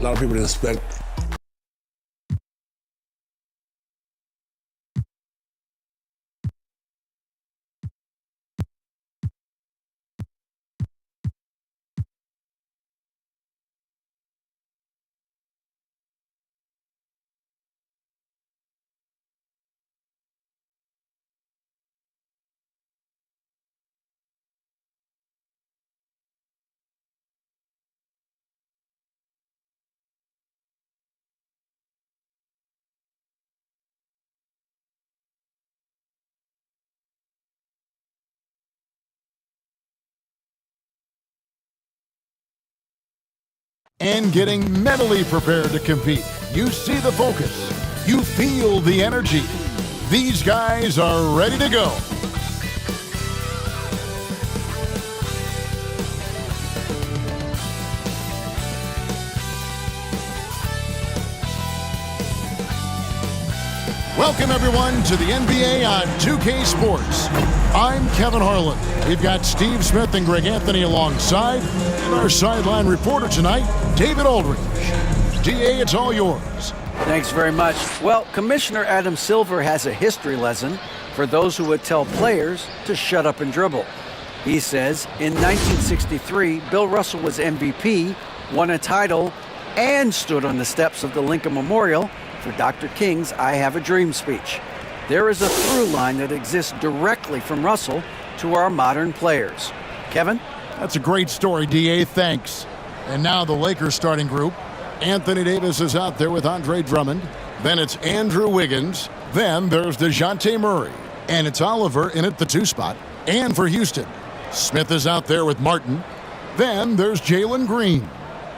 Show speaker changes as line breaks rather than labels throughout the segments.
lot of people didn't expect.
And getting mentally prepared to compete. You see the focus. You feel the energy. These guys are ready to go. Welcome, everyone, to the NBA on 2K Sports. I'm Kevin Harlan. We've got Steve Smith and Greg Anthony alongside, and our sideline reporter tonight, David Aldridge. DA, it's all yours.
Thanks very much. Well, Commissioner Adam Silver has a history lesson for those who would tell players to shut up and dribble. He says in 1963, Bill Russell was MVP, won a title, and stood on the steps of the Lincoln Memorial for Dr. King's I Have a Dream speech. There is a through line that exists directly from Russell to our modern players. Kevin?
That's a great story, DA. Thanks. And now the Lakers starting group. Anthony Davis is out there with Andre Drummond. Then it's Andrew Wiggins. Then there's DeJounte Murray. And it's Oliver in at the 2 spot. And for Houston, Smith is out there with Martin. Then there's Jalen Green.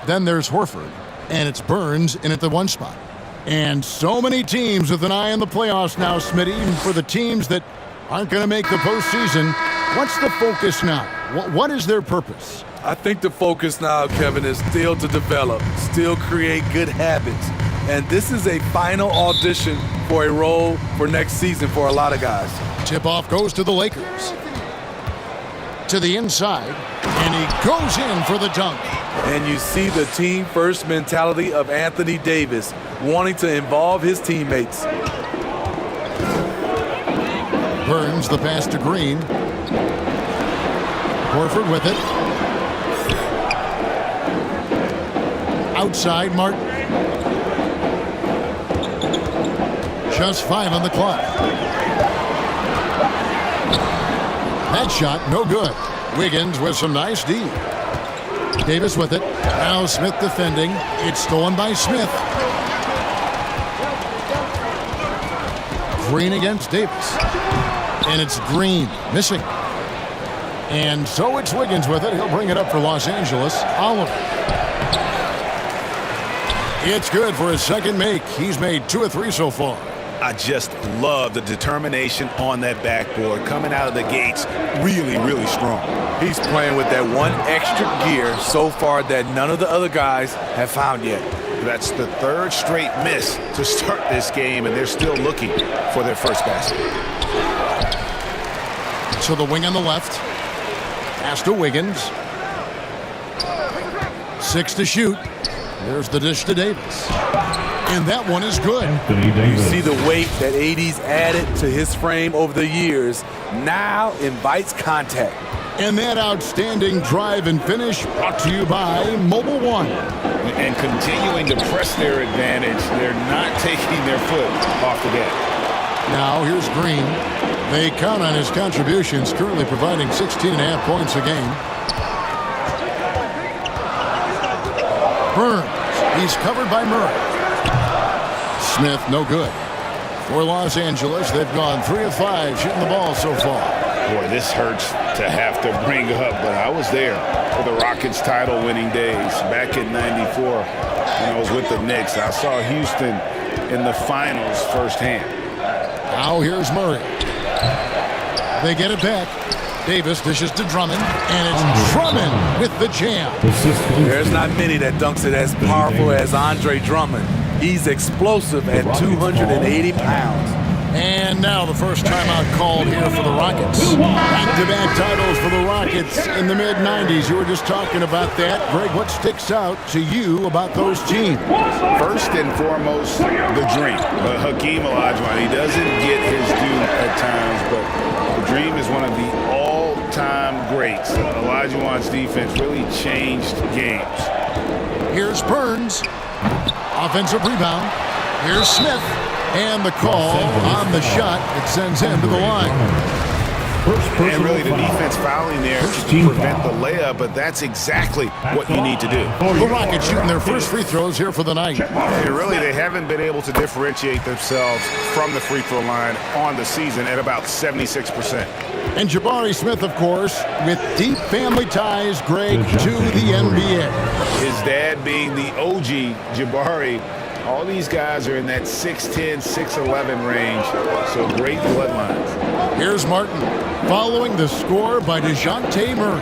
Then there's Horford. And it's Burns in at the 1 spot. And so many teams with an eye on the playoffs now, Smitty. Even for the teams that aren't going to make the postseason, what's the focus now? What is their purpose?
I think the focus now, Kevin, is still to develop, still create good habits. And this is a final audition for a role for next season for a lot of guys.
Tip-off goes to the Lakers. To the inside, and he goes in for the dunk.
And you see the team-first mentality of Anthony Davis, wanting to involve his teammates.
Burns the pass to Green. Horford with it. Outside, Martin. Just 5 on the clock. That shot, no good. Wiggins with some nice D. Davis with it. Now Smith defending. It's stolen by Smith. Green against Davis. And it's Green missing. And so it's Wiggins with it. He'll bring it up for Los Angeles. Oliver. It's good for his second make. He's made 2 of 3 so far.
I just love the determination on that backboard. Coming out of the gates really, really strong.
He's playing with that one extra gear so far that none of the other guys have found yet.
That's the 3rd straight miss to start this game, and they're still looking for their first basket.
So the wing on the left. Pass to Wiggins. 6 to shoot. There's the dish to Davis. And that one is good.
You see the weight that AD's added to his frame over the years now invites contact.
And that outstanding drive and finish brought to you by Mobile One.
And continuing to press their advantage. They're not taking their foot off the gas.
Now here's Green. They count on his contributions, currently providing 16.5 points a game. Burns. He's covered by Murray. Smith, no good. For Los Angeles, they've gone 3 of 5 shooting the ball so far.
Boy, this hurts to have to bring up, but I was there for the Rockets title-winning days back in '94 when I was with the Knicks. I saw Houston in the finals firsthand.
Now here's Murray. They get it back. Davis dishes to Drummond, and it's Drummond with the jam.
There's not many that dunks it as powerful as Andre Drummond. He's explosive at 280 pounds.
And now the first timeout called here for the Rockets. Back Back-to-back titles for the Rockets in the mid-90s. You were just talking about that. Greg, what sticks out to you about those teams?
First and foremost, the dream. Hakeem Olajuwon, he doesn't get his due at times, but the dream is one of the all-time greats. Olajuwon's defense really changed games.
Here's Burns. Offensive rebound. Here's Smith. And the call on the shot that sends him to the line.
And really the defense fouling there to prevent the layup, but that's exactly what you need to do.
The Rockets shooting their first free throws here for the night.
And really, they haven't been able to differentiate themselves from the free throw line on the season at about 76%.
And Jabari Smith, of course, with deep family ties, Greg, to the NBA.
His dad being the OG Jabari. All these guys are in that 6'10", 6'11" range, so great bloodlines.
Here's Martin, following the score by DeJounte Murray.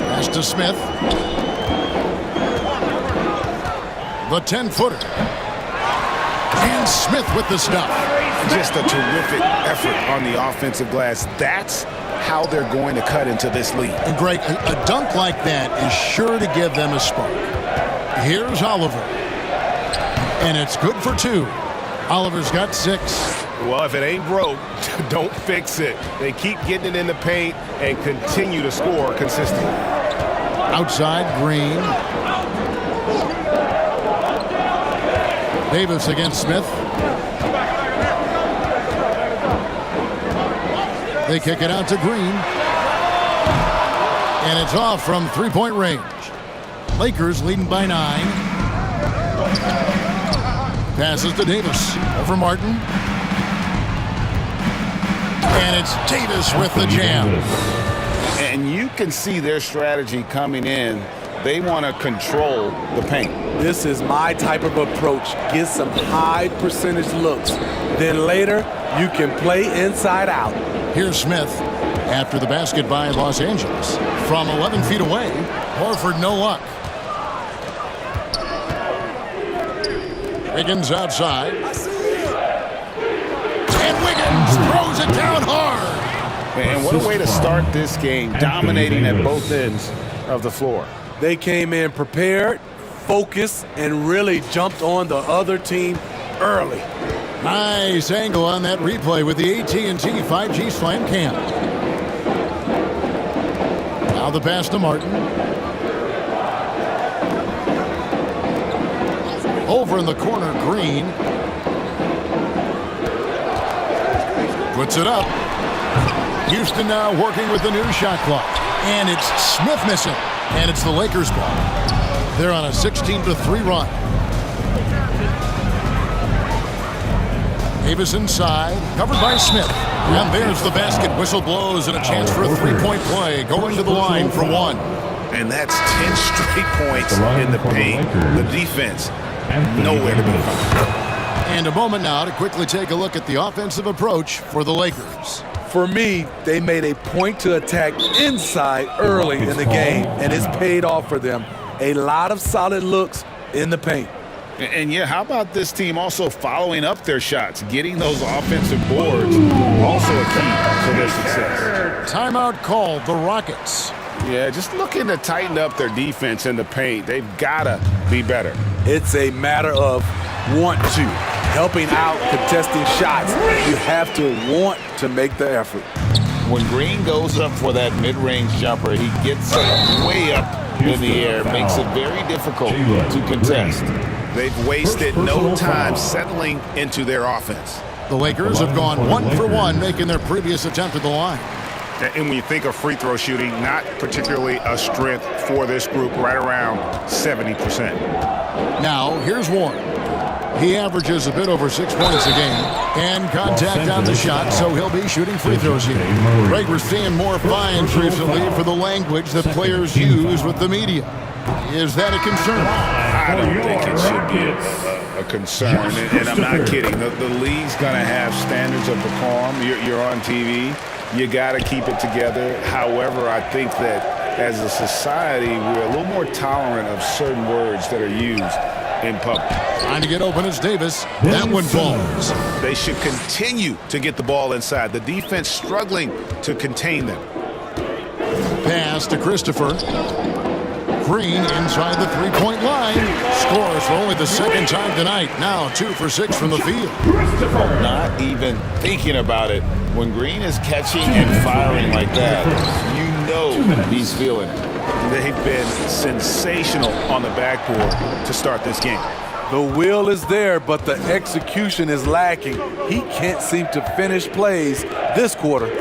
Pass to Smith. The 10-footer. And Smith with the stuff.
Just a terrific effort on the offensive glass. That's how they're going to cut into this league.
And Greg, a dunk like that is sure to give them a spark. Here's Oliver. And it's good for 2. Oliver's got 6.
Well, if it ain't broke, don't fix it. They keep getting it in the paint and continue to score consistently.
Outside, Green. Davis against Smith. They kick it out to Green. And it's off from three-point range. Lakers leading by 9. Passes to Davis. Over Martin. And it's Davis with the jam.
And you can see their strategy coming in. They want to control the paint.
This is my type of approach. Get some high percentage looks. Then later, you can play inside out.
Here's Smith after the basket by Los Angeles. From 11 feet away, Horford no luck. Wiggins outside. And Wiggins throws it down hard.
And what a way to start this game, dominating at both ends of the floor.
They came in prepared, focused, and really jumped on the other team early.
Nice angle on that replay with the AT&T 5G Slam Cam. Now the pass to Martin. Over in the corner, Green. Puts it up. Houston now working with the new shot clock. And it's Smith missing. And it's the Lakers' ball. They're on a 16-3 run. Davis inside, covered by Smith. And there's the basket. Whistle blows and a chance for a three-point play. Going to the line for 1.
And that's 10 straight points in the paint. The defense, nowhere to be found.
And a moment now to quickly take a look at the offensive approach for the Lakers.
For me, they made a point to attack inside early in the game, and it's paid off for them. A lot of solid looks in the paint.
And yeah, how about this team also following up their shots, getting those offensive boards, also a key for their success.
Timeout called, the Rockets.
Yeah, just looking to tighten up their defense in the paint. They've got to be better.
It's a matter of want to. Helping out, contesting shots. You have to want to make the effort.
When Green goes up for that mid-range jumper, he gets it way up in the air, makes it very difficult to contest. They've wasted no time settling into their offense.
The Lakers have gone 1 for 1, making their previous attempt at the line.
And when you think of free throw shooting, not particularly a strength for this group, right around 70%.
Now, here's Warren. He averages a bit over 6 points a game. And contact on the shot, so he'll be shooting free throws here. Greg, we're seeing more fines recently for the language that players use with the media. Is that a concern?
I don't think it should be a concern, and I'm not kidding. The league's going to have standards of decorum. You're on TV. You got to keep it together. However, I think that as a society, we're a little more tolerant of certain words that are used. in public.
Trying to get open is Davis. That one falls.
They should continue to get the ball inside. The defense struggling to contain them.
Pass to Christopher. Green inside the three-point line. Scores for only the second time tonight. Now 2 for 6 from the field.
Not even thinking about it. When Green is catching and firing like that, you know he's feeling it. They've been sensational on the backboard to start this game.
The will is there, but the execution is lacking. He can't seem to finish plays this quarter.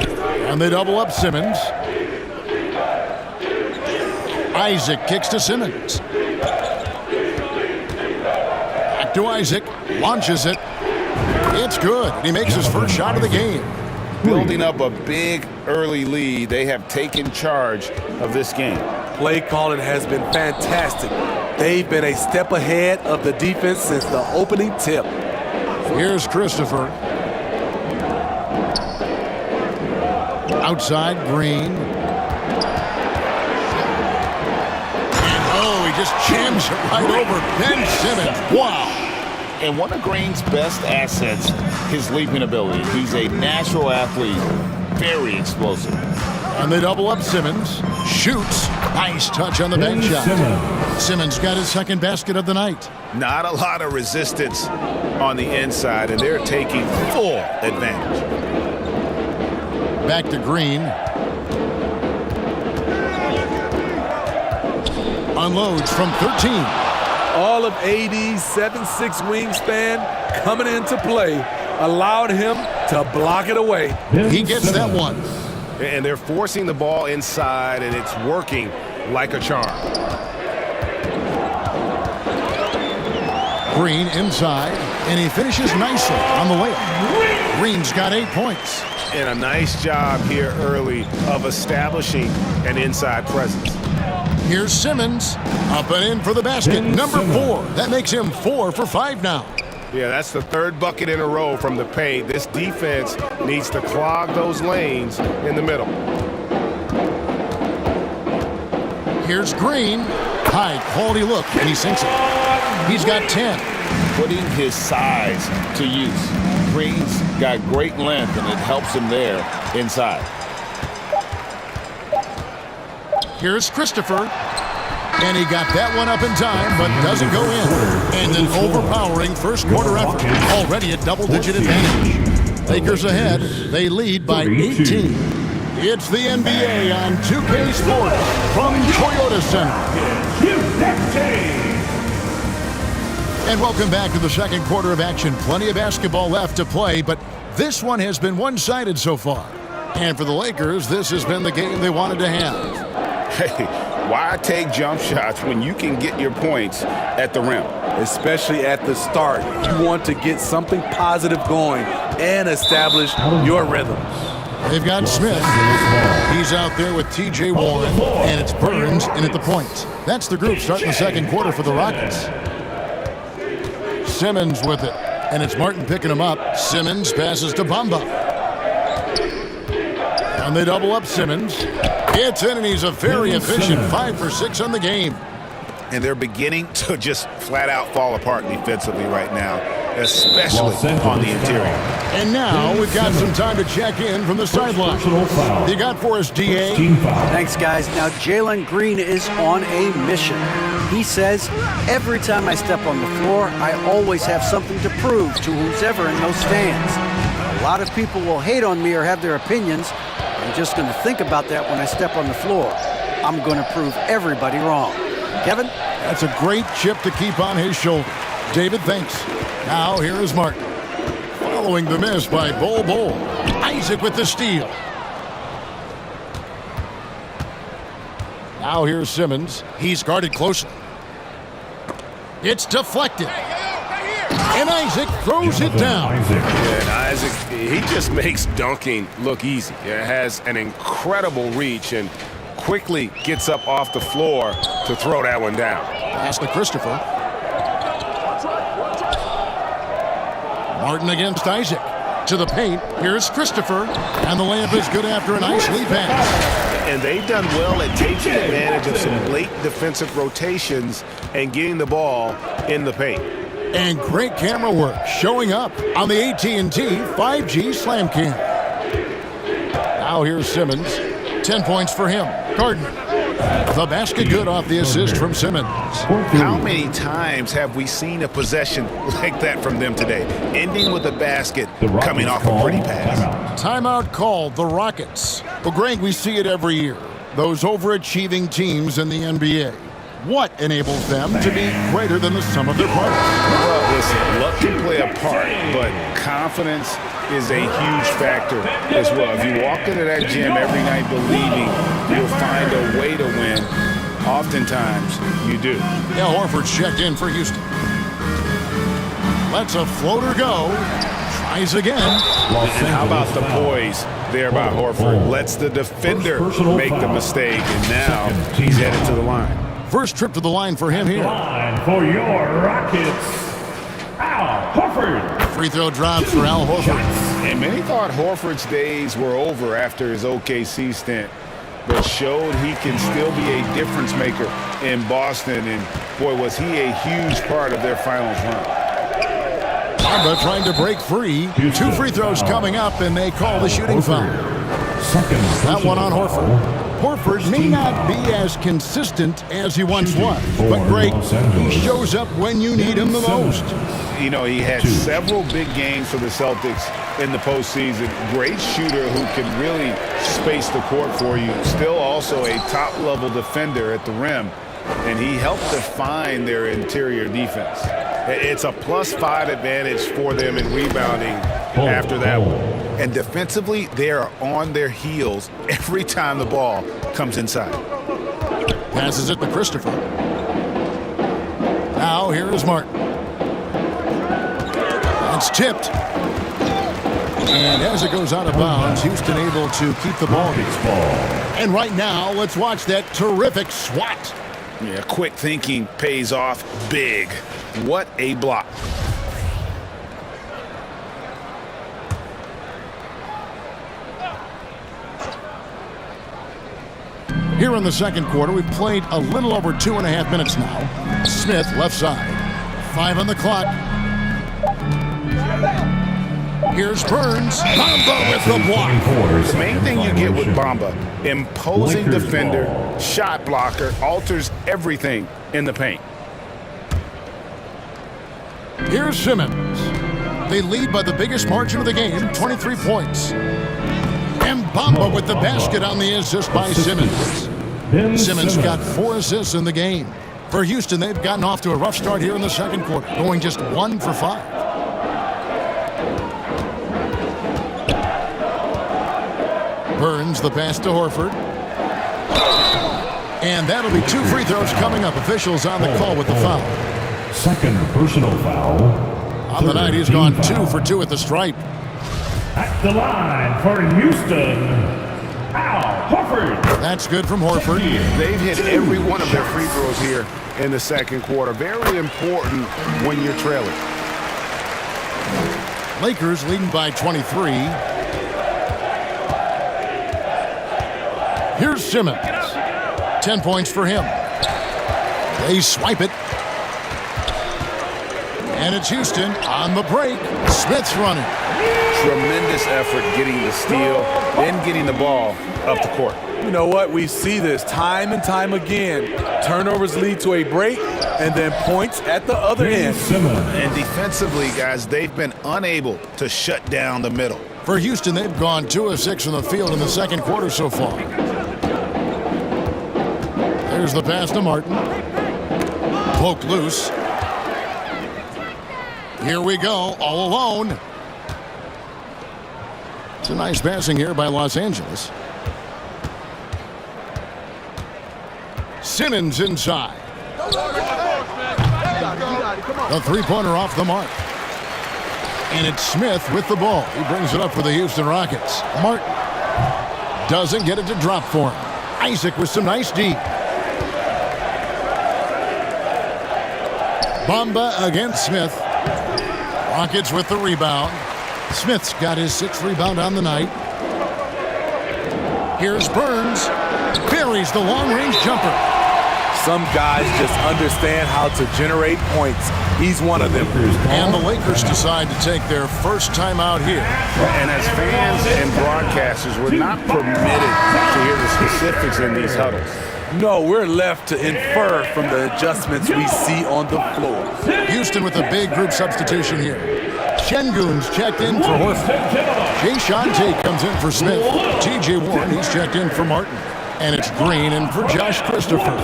And they double up Simmons. Isaac kicks to Simmons. Back to Isaac. Launches it. It's good. He makes his first shot of the game.
Building up a big early lead, they have taken charge of this game.
Play calling has been fantastic. They've been a step ahead of the defense since the opening tip.
Here's Christopher. Outside, Green. And oh, he just jams it right over Ben Simmons. Wow.
And one of Green's best assets, his leaping ability. He's a natural athlete, very explosive.
And they double up Simmons. Shoots. Nice touch on the bank shot. Simmons got his second basket of the night.
Not a lot of resistance on the inside, and they're taking full advantage.
Back to Green. Unloads from 13.
All of AD's 7'6" wingspan coming into play allowed him to block it away.
He gets that one.
And they're forcing the ball inside, and it's working like a charm.
Green inside, and he finishes nicely on the layup. Green's got 8 points.
And a nice job here early of establishing an inside presence.
Here's Simmons, up and in for the basket, number 4. That makes him 4 for 5 now.
Yeah, that's the third bucket in a row from the paint. This defense needs to clog those lanes in the middle.
Here's Green, high quality look, and he sinks it. He's got 10.
Putting his size to use. Green's got great length, and it helps him there inside.
Here's Christopher. And he got that one up in time, but doesn't go in. And an overpowering first quarter effort. Already a double-digit advantage. Lakers ahead. They lead by 18. It's the NBA on 2K Sports from Toyota Center. And welcome back to the second quarter of action. Plenty of basketball left to play, but this one has been one-sided so far. And for the Lakers, this has been the game they wanted to have.
Hey, why take jump shots when you can get your points at the rim?
Especially at the start. You want to get something positive going and establish your rhythm.
They've got Smith. He's out there with T.J. Warren, and it's Burns in at the point. That's the group starting the second quarter for the Rockets. Simmons with it, and it's Martin picking him up. Simmons passes to Bamba. And they double up Simmons. It's in, and he's a very efficient 5 for 6 on the game.
And they're beginning to just flat out fall apart defensively right now, especially on the interior.
And now we've got some time to check in from the sideline. You got for us, D.A.?
Thanks, guys. Now, Jalen Green is on a mission. He says, every time I step on the floor, I always have something to prove to who's ever in those stands. A lot of people will hate on me or have their opinions. I'm just going to think about that when I step on the floor. I'm going to prove everybody wrong. Kevin?
That's a great chip to keep on his shoulder. David, thanks. Now, here is Martin. Following the miss by Bol Bol. Isaac with the steal. Now here's Simmons. He's guarded closely. It's deflected. And Isaac throws it down.
And Isaac, he just makes dunking look easy. It has an incredible reach and quickly gets up off the floor to throw that one down.
Pass to Christopher. Martin against Isaac. To the paint, here's Christopher. And the layup is good after a nice lead pass.
And they've done well at taking advantage of some late defensive rotations and getting the ball in the paint.
And great camera work showing up on the AT&T 5G Slam Cam. Now here's Simmons. 10 points for him. Gardner. The basket good off the assist from Simmons.
How many times have we seen a possession like that from them today, ending with a basket coming off a pretty pass?
Timeout called, the Rockets. Well, Greg, we see it every year. Those overachieving teams in the NBA. What enables them to be greater than the sum of their parts?
Well, listen, luck can play a part, but confidence is a huge factor as well. If you walk into that gym every night believing you'll find a way to win, oftentimes you do.
Yeah, Horford's checked in for Houston. Lets a floater go. Tries again.
And how about the poise there by Horford? Lets the defender make the mistake, and now he's headed to the line.
First trip to the line for him here.
Line for your Rockets, Al Horford.
Free throw drops for Al Horford.
And many thought Horford's days were over after his OKC stint, but showed he can still be a difference maker in Boston. And boy, was he a huge part of their finals run.
Bamba trying to break free. 2 free throws coming up, and they call the shooting foul. That one on Horford. Horford may not be as consistent as he once was, but Greg, he shows up when you need him the most.
You know, he had several big games for the Celtics in the postseason. Great shooter who can really space the court for you. Still also a top-level defender at the rim, and he helped define their interior defense. It's a +5 advantage for them in rebounding after that one. And defensively, they are on their heels every time the ball comes inside.
Passes it to Christopher. Now here is Martin. It's tipped. And as it goes out of bounds, Houston able to keep the ball. And right now, let's watch that terrific swat.
Yeah, quick thinking pays off big. What a block.
Here in the second quarter, we've played a little over 2.5 minutes now. Smith, left side. 5 on the clock. Here's Burns. Bamba with the block.
The main thing you get with Bamba, imposing defender, shot blocker, alters everything in the paint.
Here's Simmons. They lead by the biggest margin of the game, 23 points. And Bamba with the basket on the assist by Simmons. Simmons got 4 assists in the game. For Houston, they've gotten off to a rough start here in the second quarter, going just 1 for 5. Burns the pass to Horford. And that'll be 2 free throws coming up. Officials on the call with the foul.
Second personal foul.
On the night, he's gone 2 for 2 at the stripe.
At the line for Houston, Al Horford.
That's good from Horford.
They've hit every one of their free throws here in the second quarter. Very important when you're trailing.
Lakers leading by 23. Here's Simmons. 10 points for him. They swipe it. And it's Houston on the break. Smith's running.
Tremendous effort getting the steal, then getting the ball up the court.
You know what? We see this time and time again. Turnovers lead to a break, and then points at the other end.
And defensively, guys, they've been unable to shut down the middle.
For Houston, they've gone 2 of 6 from the field in the second quarter so far. There's the pass to Martin. Poked loose. Here we go, all alone. It's a nice passing here by Los Angeles. Simmons inside. The three-pointer off the mark. And it's Smith with the ball. He brings it up for the Houston Rockets. Martin doesn't get it to drop for him. Isaac with some nice D. Bamba against Smith. Rockets with the rebound. Smith's got his 6th rebound on the night. Here's Burns. Buries the long-range jumper.
Some guys just understand how to generate points. He's one of them.
And the Lakers decide to take their first time out here.
And as fans and broadcasters, we're not permitted to hear the specifics in these huddles.
No, we're left to infer from the adjustments we see on the floor.
Houston with a big group substitution here. Şengün's checked in for Horford. Jae'Sean Tate comes in for Smith. T.J. Warren, he's checked in for Martin. And it's Green in for Josh Christopher.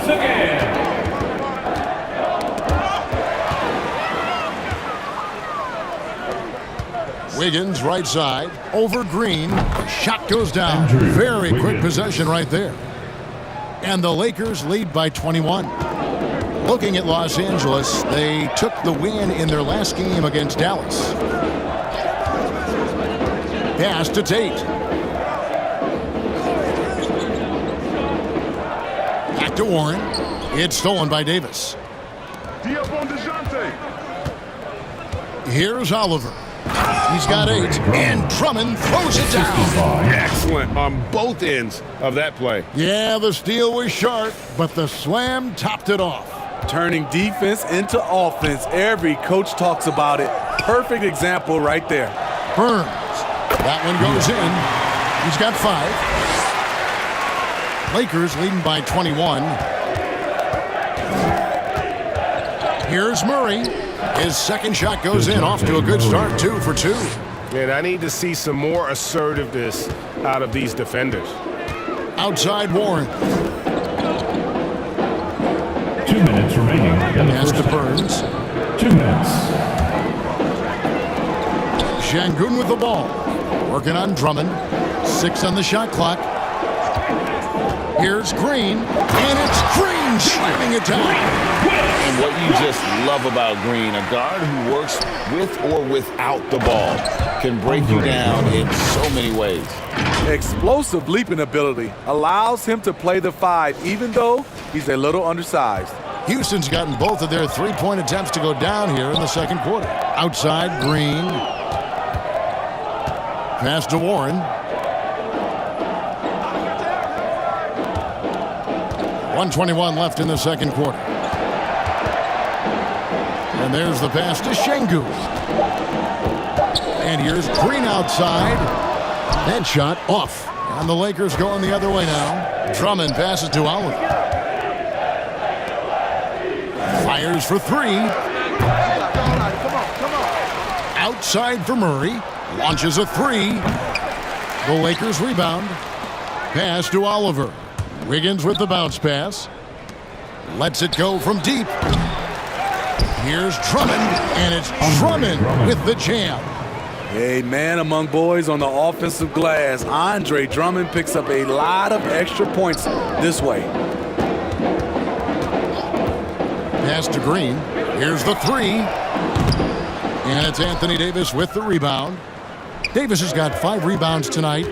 Wiggins, right side, over Green. Shot goes down. Very quick possession right there. And the Lakers lead by 21. Looking at Los Angeles, they took the win in their last game against Dallas. Pass to Tate. Back to Warren. It's stolen by Davis. Here's Oliver. He's got 8. And Drummond throws it down.
Excellent on both ends of that play.
Yeah, the steal was sharp, but the slam topped it off.
Turning defense into offense. Every coach talks about it. Perfect example right there.
Burns. That one goes in. He's got 5. Lakers leading by 21. Here's Murray. His second shot goes in, off to a good start, 2 for 2.
And I need to see some more assertiveness out of these defenders.
Outside Warren.
2 minutes remaining in the
Pass
first
to
half.
Burns.
2 minutes.
Şengün with the ball. Working on Drummond. 6 on the shot clock. Here's Green. And it's Green slamming it down.
And what you just love about Green, a guard who works with or without the ball, can break you down in so many ways.
Explosive leaping ability allows him to play the 5, even though he's a little undersized.
Houston's gotten both of their 3-point attempts to go down here in the second quarter. Outside Green. Pass to Warren. 1:21 left in the second quarter. And there's the pass to Şengün. And here's Green outside. That shot off. And the Lakers going the other way now. Drummond passes to Oliver. Fires for 3. Outside for Murray. Launches a 3. The Lakers rebound. Pass to Oliver. Wiggins with the bounce pass. Lets it go from deep. Here's Drummond, and it's Drummond with the jam.
A man among boys on the offensive glass. Andre Drummond picks up a lot of extra points this way.
Pass to Green. Here's the 3. And it's Anthony Davis with the rebound. Davis has got 5 rebounds tonight.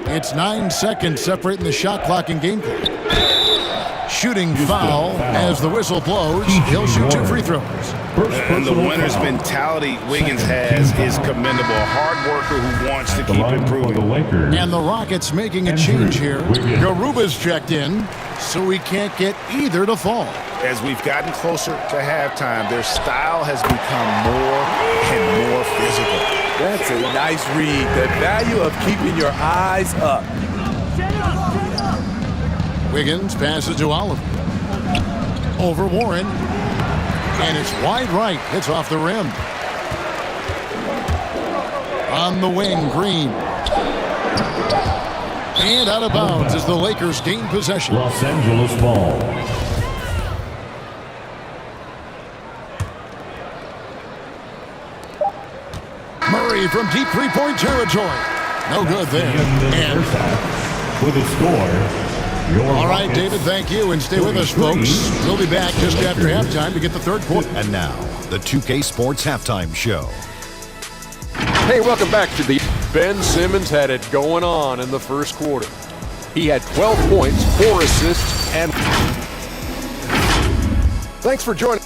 It's 9 seconds separating the shot clock and game clock. Shooting foul as the whistle blows. He'll shoot 2 free throws.
And the winner's mentality Wiggins has is commendable. A hard worker who wants to keep improving.
And the Rockets making a change here. Garuba's checked in, so we can't get either to fall.
As we've gotten closer to halftime, their style has become more and more physical.
That's a nice read. The value of keeping your eyes up.
Wiggins passes to Oliver. Over Warren. And it's wide right. Hits off the rim. On the wing, Green. And out of bounds as the Lakers gain possession.
Los Angeles ball.
Murray from deep three-point territory. No good there. And
With a score, your
all right,
Rockets
David, thank you. And stay with us, folks. We'll be back just after halftime to get the third quarter.
And now, the 2K Sports Halftime Show.
Hey, welcome back to the... Ben Simmons had it going on in the first quarter. He had 12 points, 4 assists, and... Thanks for joining...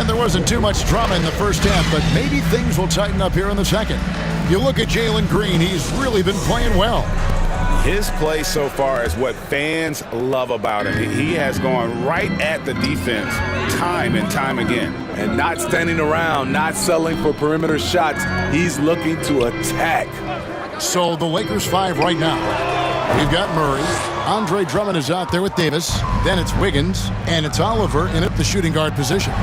And there wasn't too much drama in the first half, but maybe things will tighten up here in the second. You look at Jalen Green, he's really been playing well.
His play so far is what fans love about him. He has gone right at the defense time and time again.
And not standing around, not settling for perimeter shots. He's looking to attack.
So the Lakers 5 right now. We've got Murray. Andre Drummond is out there with Davis. Then it's Wiggins. And it's Oliver in at the shooting guard position.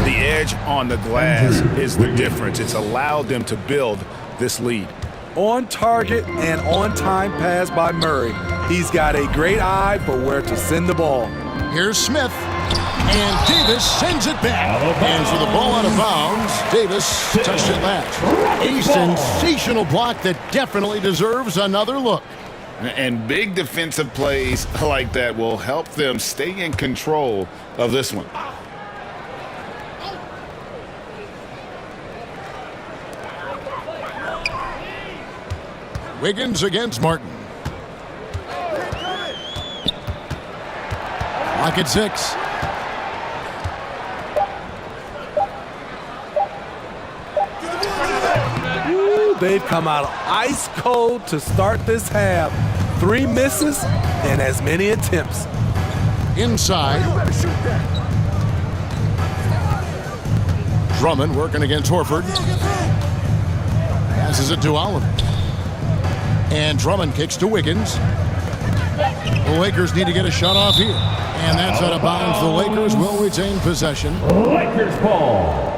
The edge on the glass is the difference. It's allowed them to build this lead.
On target and on time pass by Murray. He's got a great eye for where to send the ball.
Here's Smith. And Davis sends it back. And for the ball out of bounds, Davis touched it last. A sensational block that definitely deserves another look.
And big defensive plays like that will help them stay in control of this one.
Wiggins against Martin. Clock at 6.
They've come out ice cold to start this half. 3 misses and as many attempts.
Inside. Drummond working against Horford. Passes it to Oliver. And Drummond kicks to Wiggins. The Lakers need to get a shot off here. And that's out of bounds. The Lakers will retain possession.
Lakers ball.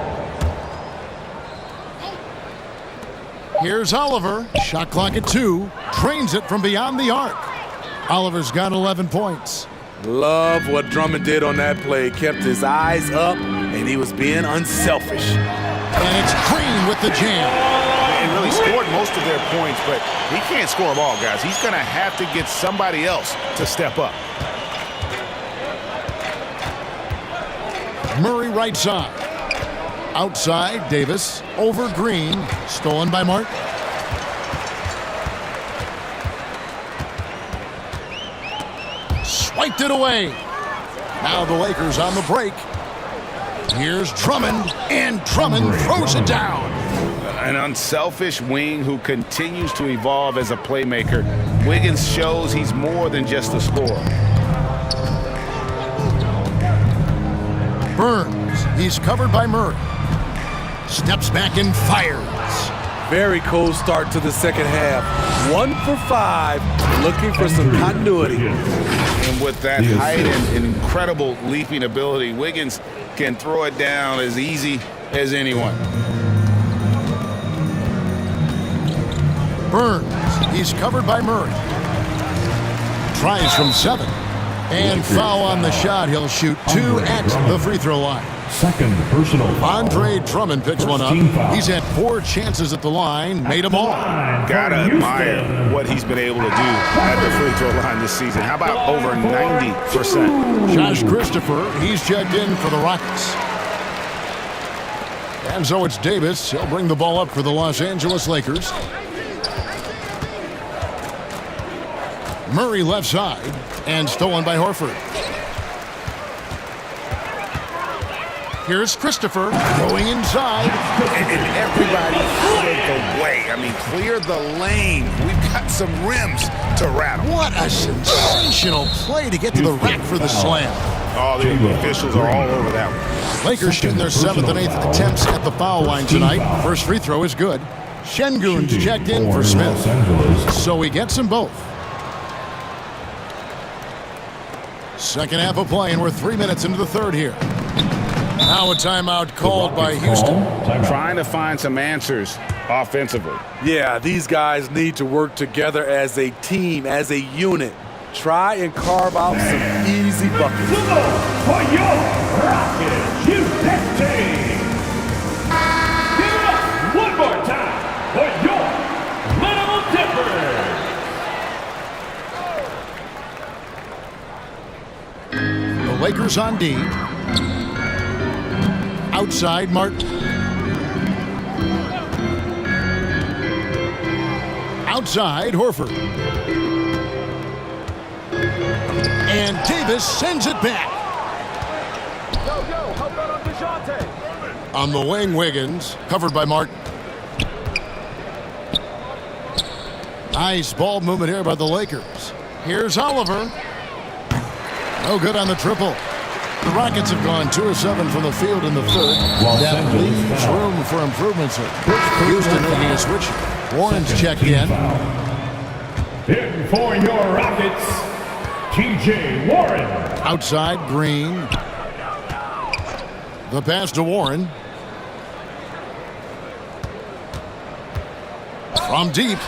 Here's Oliver. Shot clock at 2. Trains it from beyond the arc. Oliver's got 11 points.
Love what Drummond did on that play. Kept his eyes up, and he was being unselfish.
And it's Green with the jam.
And really scored most of their points, but he can't score them all, guys. He's going to have to get somebody else to step up.
Murray right side. Outside, Davis. Over Green. Stolen by Martin. Swiped it away. Now the Lakers on the break. Here's Drummond. And Drummond throws it down.
An unselfish wing who continues to evolve as a playmaker. Wiggins shows he's more than just a scorer.
Burns. He's covered by Murray. Steps back and fires.
Very cold start to the second half. 1 for 5, looking for some continuity.
And with that height and incredible leaping ability, Wiggins can throw it down as easy as anyone.
Burns. He's covered by Murray. Tries from 7. And foul on the shot. He'll shoot 2 at the free throw line.
Second personal foul.
Andre Drummond picks one up. He's had 4 chances at the line, made them all.
Gotta admire what he's been able to do at the free throw line this season. How about over 90%?
Josh Christopher, he's checked in for the Rockets. And so it's Davis. He'll bring the ball up for the Los Angeles Lakers. Murray left side, and stolen by Horford. Here's Christopher going inside.
And everybody out of the way. I mean, clear the lane. We've got some rims to rattle.
What a sensational play to get to the rack for the slam.
Oh, the officials are all over that one.
Lakers shooting their 7th and 8th attempts at the foul line tonight. First free throw is good. Şengün's checked in for Smith. So he gets them both. Second half of play, and we're 3 minutes into the third here. Now a timeout called by Houston.
Trying to find some answers offensively.
Yeah, these guys need to work together as a team, as a unit. Try and carve out some easy buckets.
For your Rockets, Houston team. Give it up one more time for your Little Tippers.
The Lakers on D. Outside, Martin. Outside, Horford. And Davis sends it back.
How about on DeJounte?
On the wing, Wiggins, covered by Martin. Nice ball movement here by the Lakers. Here's Oliver. No good on the triple. The Rockets have gone 2 of 7 from the field in the third. That leaves room for improvements. Houston making a switch. Warren's checked in.
In for your Rockets, T.J. Warren.
Outside, Green. The pass to Warren. From deep.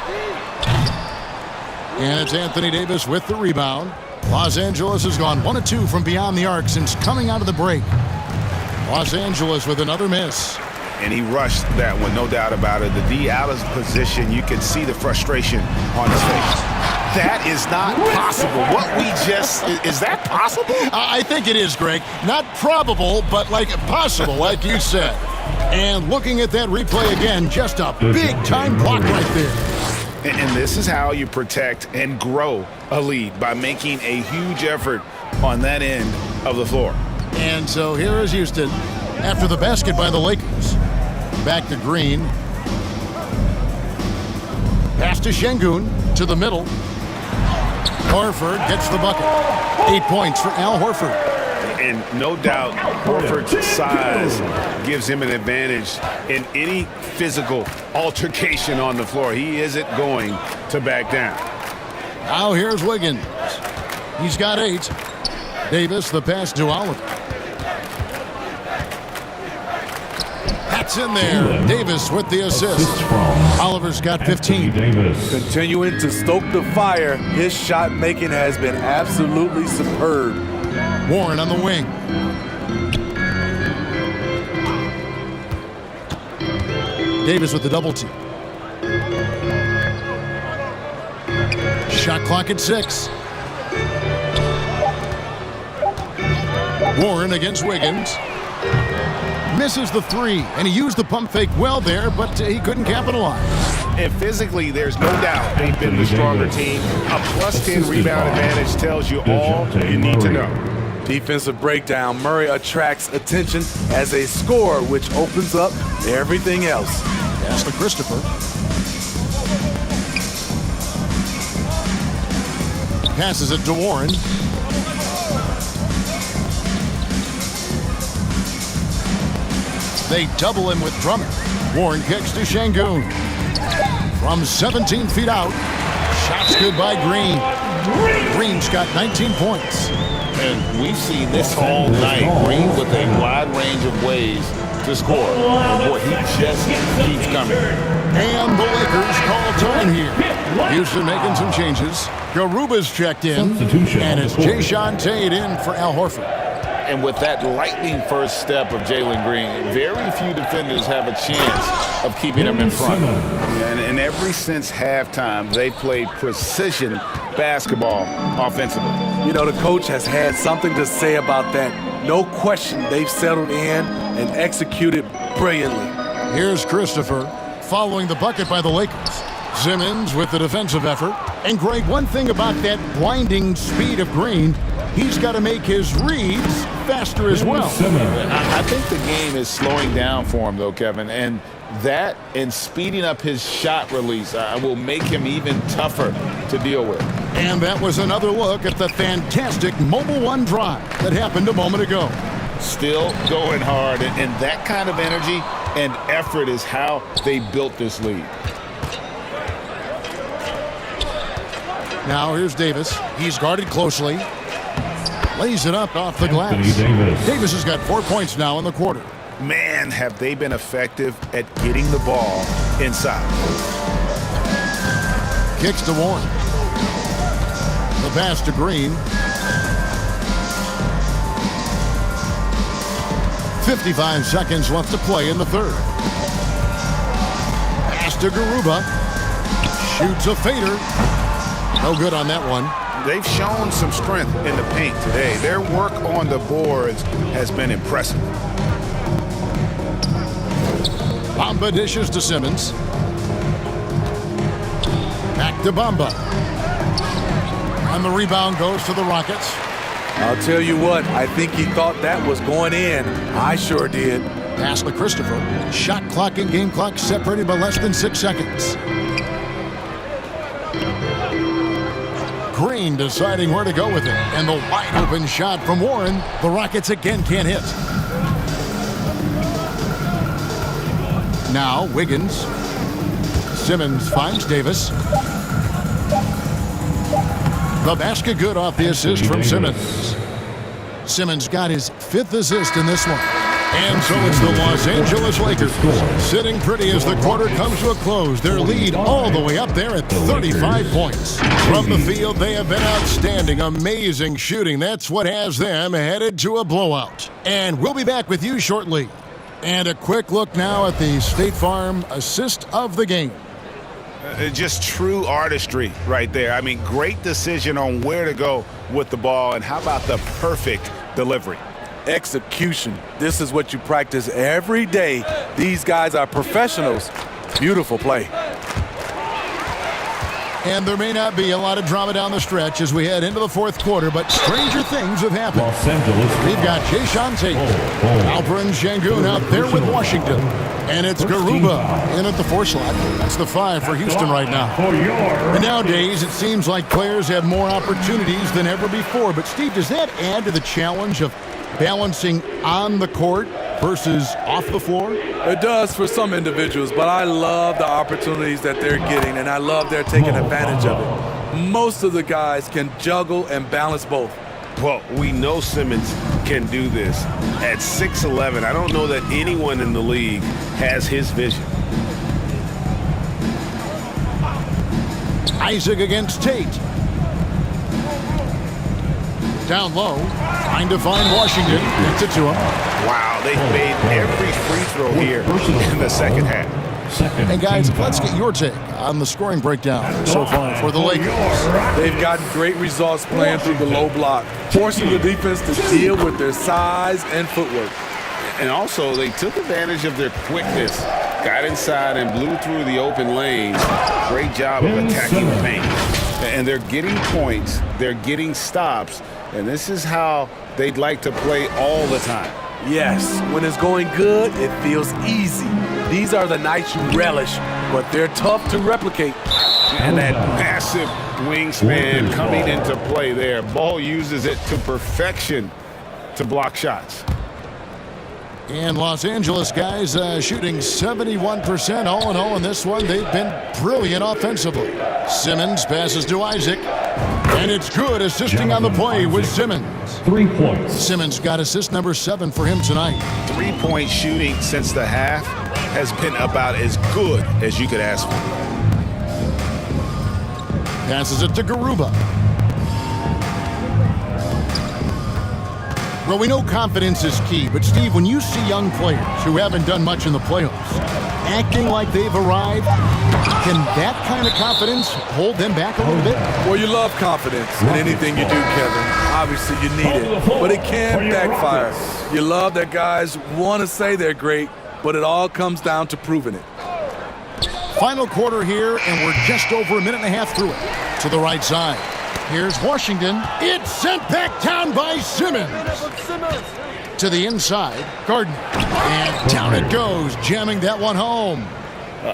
And it's Anthony Davis with the rebound. Los Angeles has gone 1 of 2 from beyond the arc since coming out of the break. Los Angeles with another miss.
And he rushed that one, no doubt about it. The D out of position, you can see the frustration on his face. That is not possible. What we just, is that possible?
I think it is, Greg. Not probable, but like possible, like you said. And looking at that replay again, just a big-time block right there.
And this is how you protect and grow a lead, by making a huge effort on that end of the floor.
And so here is Houston after the basket by the Lakers. Back to Green. Pass to Şengün to the middle. Horford gets the bucket. 8 points for Al Horford.
And no doubt Horford's size gives him an advantage in any physical altercation on the floor. He isn't going to back down.
Now here's Wiggins. He's got 8. Davis, the pass to Oliver. That's in there. Davis with the assist. Oliver's got 15.
Continuing to stoke the fire, his shot making has been absolutely superb.
Warren on the wing. Davis with the double team. Shot clock at 6. Warren against Wiggins. Misses the 3, and he used the pump fake well there, but he couldn't capitalize.
And physically, there's no doubt they've been the stronger team. A +10 rebound advantage tells you all you need to know.
Defensive breakdown. Murray attracts attention as a scorer, which opens up everything else.
Pass to Christopher. Passes it to Warren. They double him with Drummond. Warren kicks to Şengün. From 17 feet out. Shots good by Green. Green's got 19 points.
And we've seen this all night. Green with a wide range of ways to score. And boy, he just keeps coming.
And the Lakers call time here. Houston making some changes. Garuba's checked in. And it's Jae'Sean Tate in for Al Horford.
And with that lightning first step of Jalen Green, very few defenders have a chance of keeping him in front.
And ever since halftime, they played precision basketball offensively.
You know, the coach has had something to say about that. No question, they've settled in and executed brilliantly.
Here's Christopher following the bucket by the Lakers. Simmons with the defensive effort. And Greg, one thing about that blinding speed of Green, he's got to make his reads faster as well.
I think the game is slowing down for him, though, Kevin. And that and speeding up his shot release will make him even tougher to deal with.
And that was another look at the fantastic Mobile One drive that happened a moment ago.
Still going hard, and that kind of energy and effort is how they built this lead.
Now here's Davis. He's guarded closely. Lays it up off the glass. Davis has got 4 points now in the quarter.
Man, have they been effective at getting the ball inside.
Kicks to Warren. The pass to Green. 55 seconds left to play in the third. Pass to Garuba. Shoots a fader. No good on that one.
They've shown some strength in the paint today. Their work on the boards has been impressive.
Bamba dishes to Simmons. Back to Bamba. And the rebound goes to the Rockets.
I'll tell you what, I think he thought that was going in. I sure did.
Pass to Christopher. Shot clock and game clock separated by less than 6 seconds. Green deciding where to go with it. And the wide open shot from Warren. The Rockets again can't hit. Now Wiggins. Simmons finds Davis. The basket good off the assist from Simmons. Simmons got his 5th assist in this one. And so it's the Los Angeles Lakers sitting pretty as the quarter comes to a close. Their lead all the way up there at 35 points. From the field, they have been outstanding. Amazing shooting. That's what has them headed to a blowout. And we'll be back with you shortly. And a quick look now at the State Farm assist of the game.
Just true artistry right there. I mean, great decision on where to go with the ball, and how about the perfect delivery?
Execution. This is what you practice every day. These guys are professionals. Beautiful play.
And there may not be a lot of drama down the stretch as we head into the 4th quarter, but stranger things have happened.
Los Angeles.
We've got Jae'Sean Tate, Alperen Sengun out there with Washington. And it's Garuba in at the 4 slot. That's the 5 for Houston right now. And nowadays, it seems like players have more opportunities than ever before. But, Steve, does that add to the challenge of balancing on the court versus off the floor?
It does for some individuals, but I love the opportunities that they're getting, and I love they're taking advantage of it. Most of the guys can juggle and balance both.
Well, we know Simmons can do this. At 6'11", I don't know that anyone in the league has his vision.
Isaac against Tate. Down low, trying to find Washington. Gets it to him.
Wow, they've made every free throw here in the second half.
And guys, let's get your take on the scoring breakdown so far for the Lakers.
They've gotten great results playing through the low block, forcing the defense to deal with their size and footwork.
And also, they took advantage of their quickness, got inside and blew through the open lanes. Great job of attacking the paint. And they're getting points, they're getting stops, and this is how they'd like to play all the time.
Yes, when it's going good, it feels easy. These are the nights you relish, but they're tough to replicate.
And that massive wingspan coming into play there. Ball uses it to perfection to block shots.
And Los Angeles guys shooting 71% all in all in this one. They've been brilliant offensively. Simmons passes to Isaac. And it's good, assisting on the play with Simmons.
3 points.
Simmons got assist number 7 for him tonight.
3-point shooting since the half has been about as good as you could ask for.
Passes it to Garuba. Well, we know confidence is key, but Steve, when you see young players who haven't done much in the playoffs acting like they've arrived, can that kind of confidence hold them back a little bit?
Well, you love confidence in anything you do, Kevin. Obviously, you need it, but it can backfire. You love that guys want to say they're great, but it all comes down to proving it.
Final quarter here, and we're just over a minute and a half through it. To the right side. Here's Washington. It's sent back down by Simmons. To the inside, Gardner. And down it goes, jamming that one home.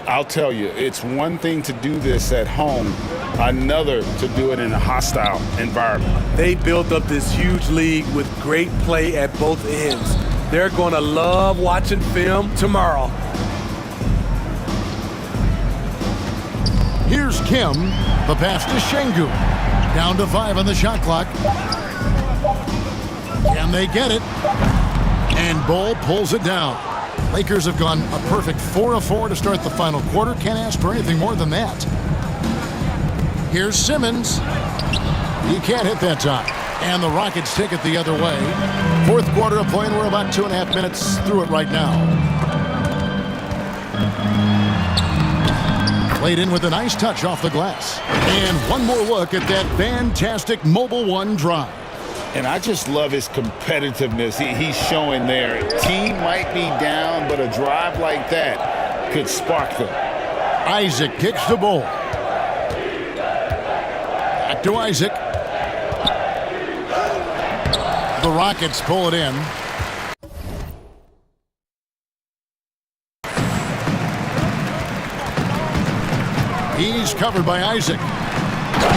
I'll tell you, it's one thing to do this at home, another to do it in a hostile environment.
They built up this huge league with great play at both ends. They're going to love watching film tomorrow.
Here's Kim. The pass to Sengun. Down to 5 on the shot clock. Can they get it? And Bull pulls it down. Lakers have gone a perfect 4 of 4 to start the final quarter. Can't ask for anything more than that. Here's Simmons. He can't hit that time. And the Rockets take it the other way. 4th quarter of play, and we're about 2.5 minutes through it right now. Played in with a nice touch off the glass. And one more look at that fantastic Mobile One drive.
And I just love his competitiveness he's showing there. Team might be down, but a drive like that could spark them.
Isaac kicks the ball. Back to Isaac. The Rockets pull it in. He's covered by Isaac.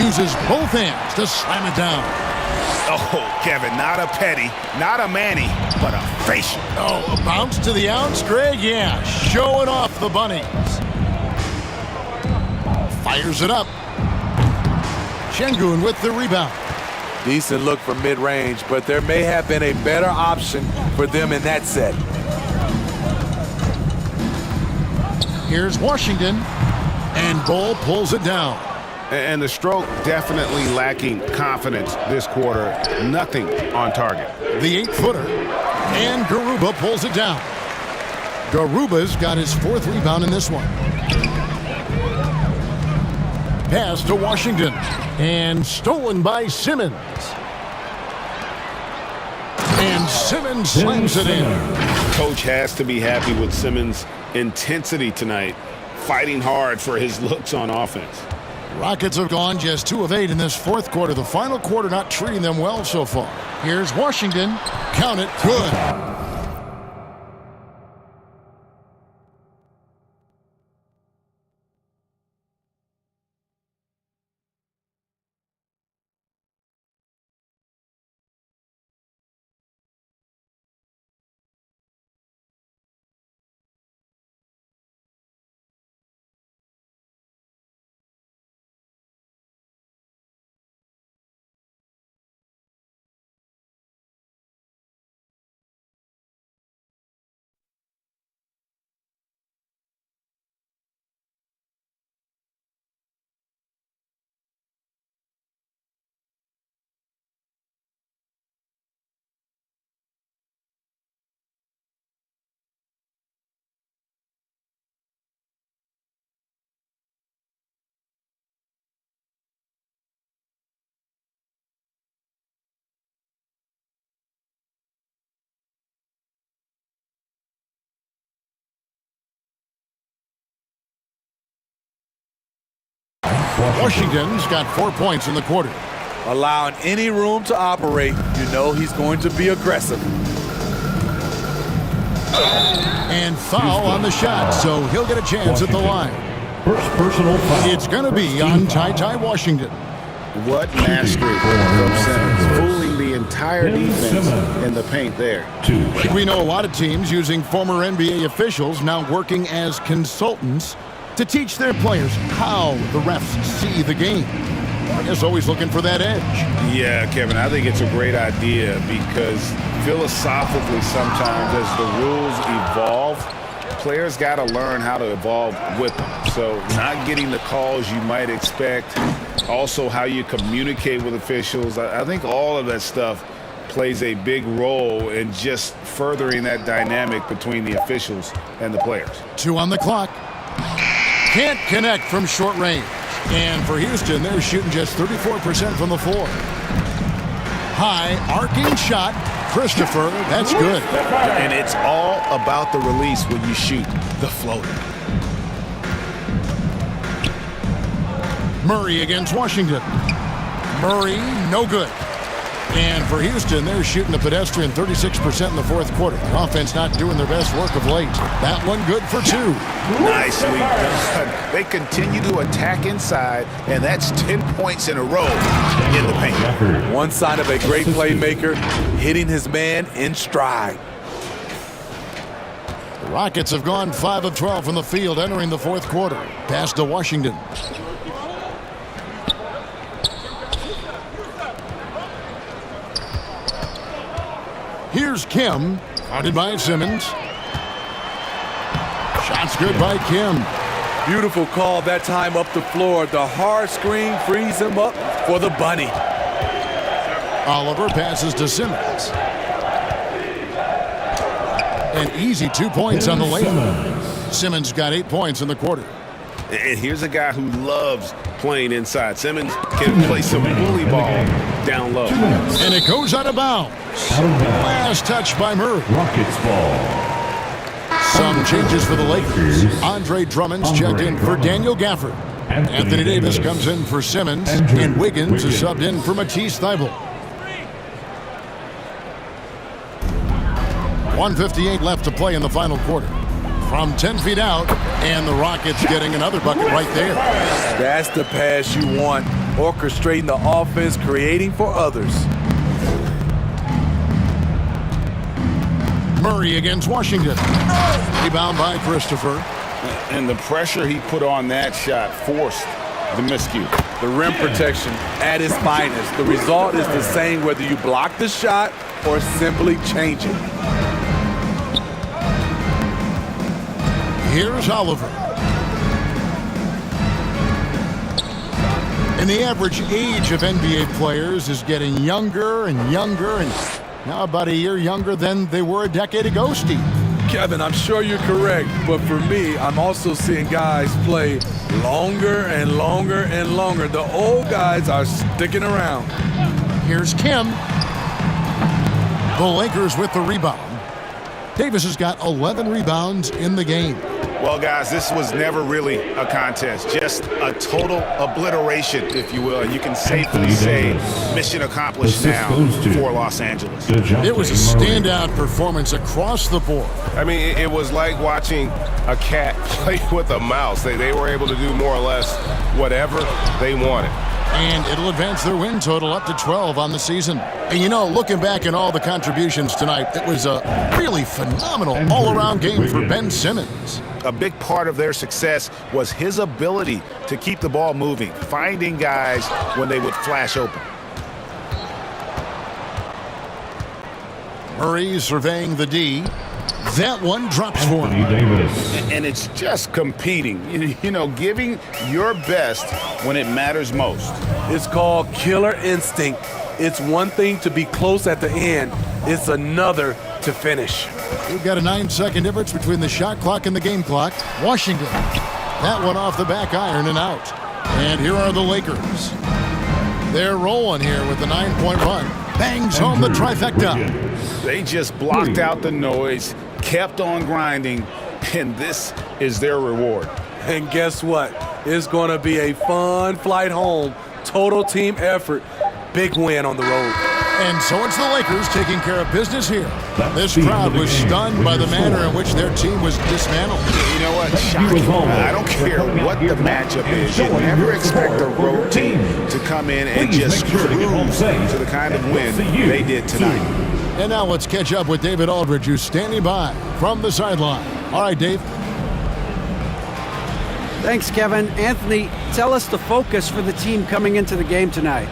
Uses both hands to slam it down.
Oh, Kevin, not a petty, not a Manny, but a facial.
Oh, a bounce to the ounce, Greg? Yeah, showing off the bunnies. Fires it up. Şengün with the rebound.
Decent look from mid-range, but there may have been a better option for them in that set.
Here's Washington, and Bol pulls it down.
And the stroke definitely lacking confidence this quarter. Nothing on target.
The 8-footer, and Garuba pulls it down. Garuba's got his 4th rebound in this one. Pass to Washington, and stolen by Simmons. And Simmons slams it in.
Coach has to be happy with Simmons' intensity tonight, fighting hard for his looks on offense.
Rockets have gone just 2 of 8 in this 4th quarter. The final quarter not treating them well so far. Here's Washington. Count it. Good. Washington's got 4 points in the quarter.
Allowing any room to operate, you know he's going to be aggressive.
And foul on the shot, so he'll get a chance at the line.
First personal foul.
It's going to be on Ty Washington.
What mastery from Simmons, fooling the entire defense in the paint there.
We know a lot of teams using former NBA officials now working as consultants to teach their players how the refs see the game. I guess always looking for that edge.
Yeah, Kevin, I think it's a great idea because philosophically sometimes as the rules evolve, players got to learn how to evolve with them. So not getting the calls you might expect, also how you communicate with officials. I think all of that stuff plays a big role in just furthering that dynamic between the officials and the players.
2 on the clock. Can't connect from short range. And for Houston, they're shooting just 34% from the floor. High arcing shot. Christopher, that's good.
And it's all about the release when you shoot the floater.
Murray against Washington. Murray, no good. And for Houston, they're shooting a pedestrian 36% in the 4th quarter. The offense not doing their best work of late. That one good for 2.
Nicely done. They continue to attack inside, and that's 10 points in a row in the paint.
One sign of a great playmaker, hitting his man in stride.
The Rockets have gone 5 of 12 from the field entering the 4th quarter. Pass to Washington. Here's Kim, guarded by Simmons. Shots good by Kim.
Beautiful call that time up the floor. The hard screen frees him up for the bunny.
Oliver passes to Simmons. An easy 2 points on the layup. Simmons got 8 points in the quarter.
And here's a guy who loves playing inside. Simmons can play some bully ball down low.
And it goes out of bounds. Last touch by Murray.
Rockets ball.
Some changes for the Lakers. Andre Drummond's checked in for Daniel Gafford. Anthony Davis comes in for Simmons. And Wiggins is subbed in for Matisse Thybulle. 1:58 left to play in the final quarter. from 10 feet out, and the Rockets getting another bucket right there.
That's the pass you want. Orchestrating the offense, creating for others.
Murray against Washington. Rebound by Christopher.
And the pressure he put on that shot forced the miscue.
The rim protection at its finest. The result is the same whether you block the shot or simply change it.
Here's Oliver. And the average age of NBA players is getting younger and younger, and now about a year younger than they were a decade ago, Steve.
Kevin, I'm sure you're correct, but for me, I'm also seeing guys play longer and longer and longer. The old guys are sticking around.
Here's Kim. The Lakers with the rebound. Davis has got 11 rebounds in the game.
Well, guys, this was never really a contest, just a total obliteration, if you will. And you can safely say mission accomplished now for Los Angeles.
It was a standout performance across the board.
I mean, it was like watching a cat play with a mouse. They were able to do more or less whatever they wanted.
And it'll advance their win total up to 12 on the season. And you know, looking back at all the contributions tonight, it was a really phenomenal all-around game for Ben Simmons.
A big part of their success was his ability to keep the ball moving, finding guys when they would flash open.
Murray surveying the D. That one drops for him.
And it's just competing, you know, giving your best when it matters most.
It's called killer instinct. It's one thing to be close at the end. It's another to finish.
We've got a 9-second difference between the shot clock and the game clock. Washington. That one off the back iron and out. And here are the Lakers. They're rolling here with the 9-point run. Bangs home the trifecta.
They just blocked out the noise, kept on grinding, and this is their reward.
And guess what? It's going to be a fun flight home. Total team effort. Big win on the road.
And so it's the Lakers taking care of business here. This crowd was stunned by the manner in which their team was dismantled.
You know what? Shocking. I don't care what the matchup is. You never expect a road team to come in and just cruise to the kind of win they did tonight.
And now let's catch up with David Aldridge, who's standing by from the sideline. All right, Dave.
Thanks, Kevin. Anthony, tell us the focus for the team coming into the game tonight.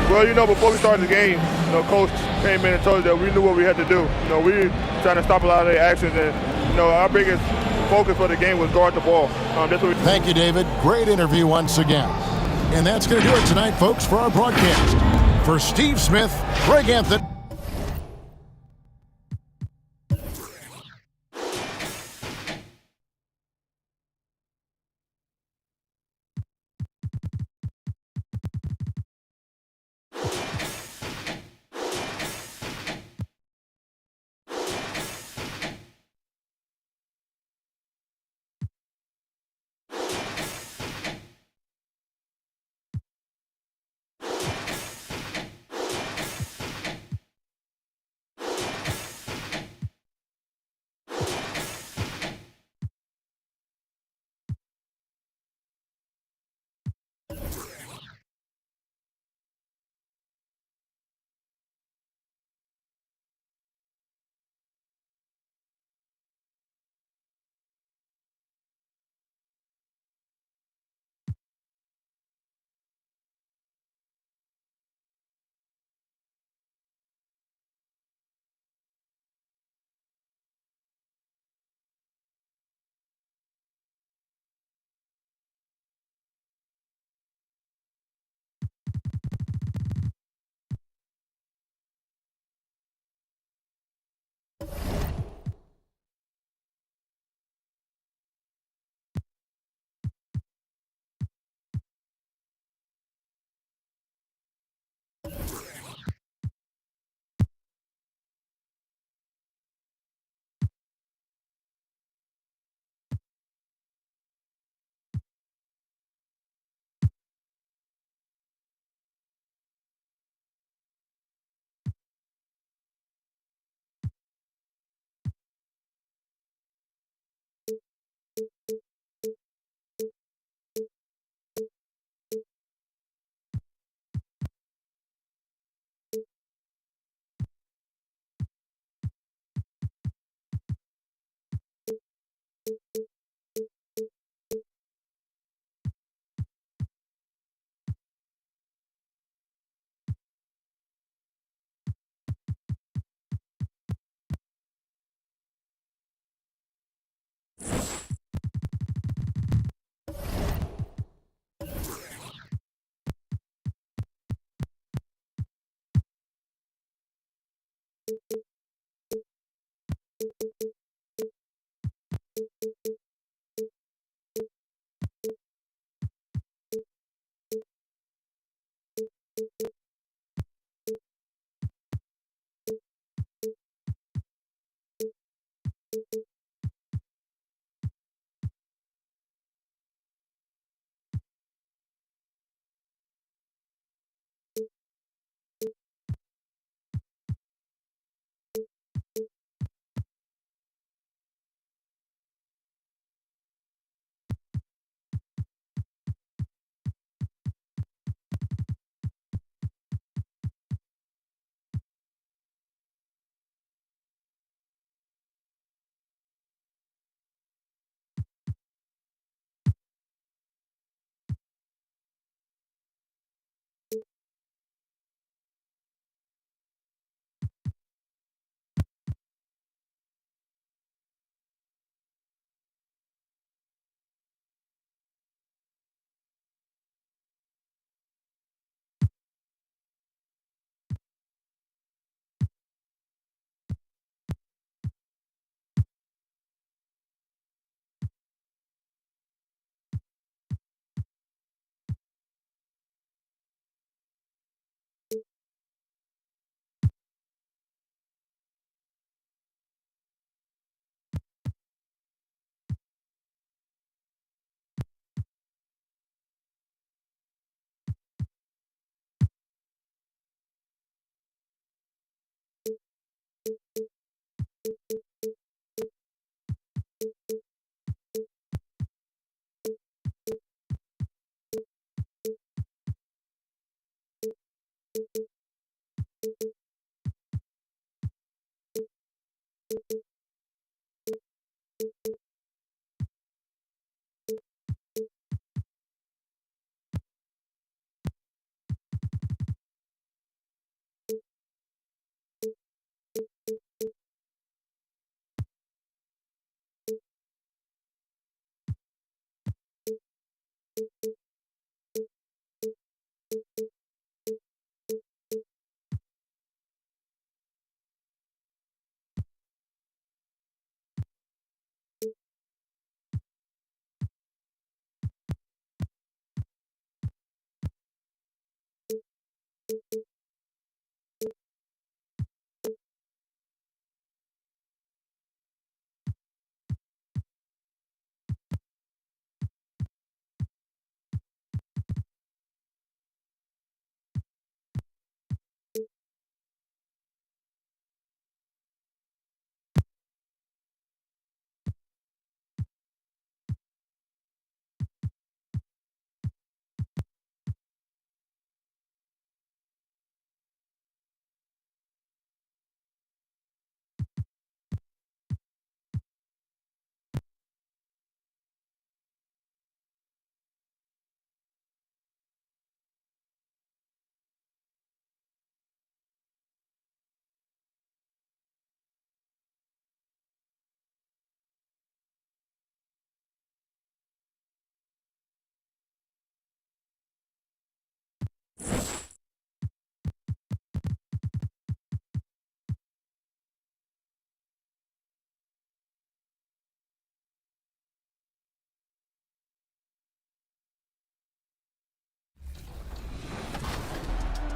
Well, you know, before we started the game, you know, Coach came in and told us that we knew what we had to do. You know, we were trying to stop a lot of their actions, and, you know, our biggest focus for the game was guard the ball.
Thank you, David. Great interview once again. And that's going to do it tonight, folks, for our broadcast. For Steve Smith, Greg Anthony.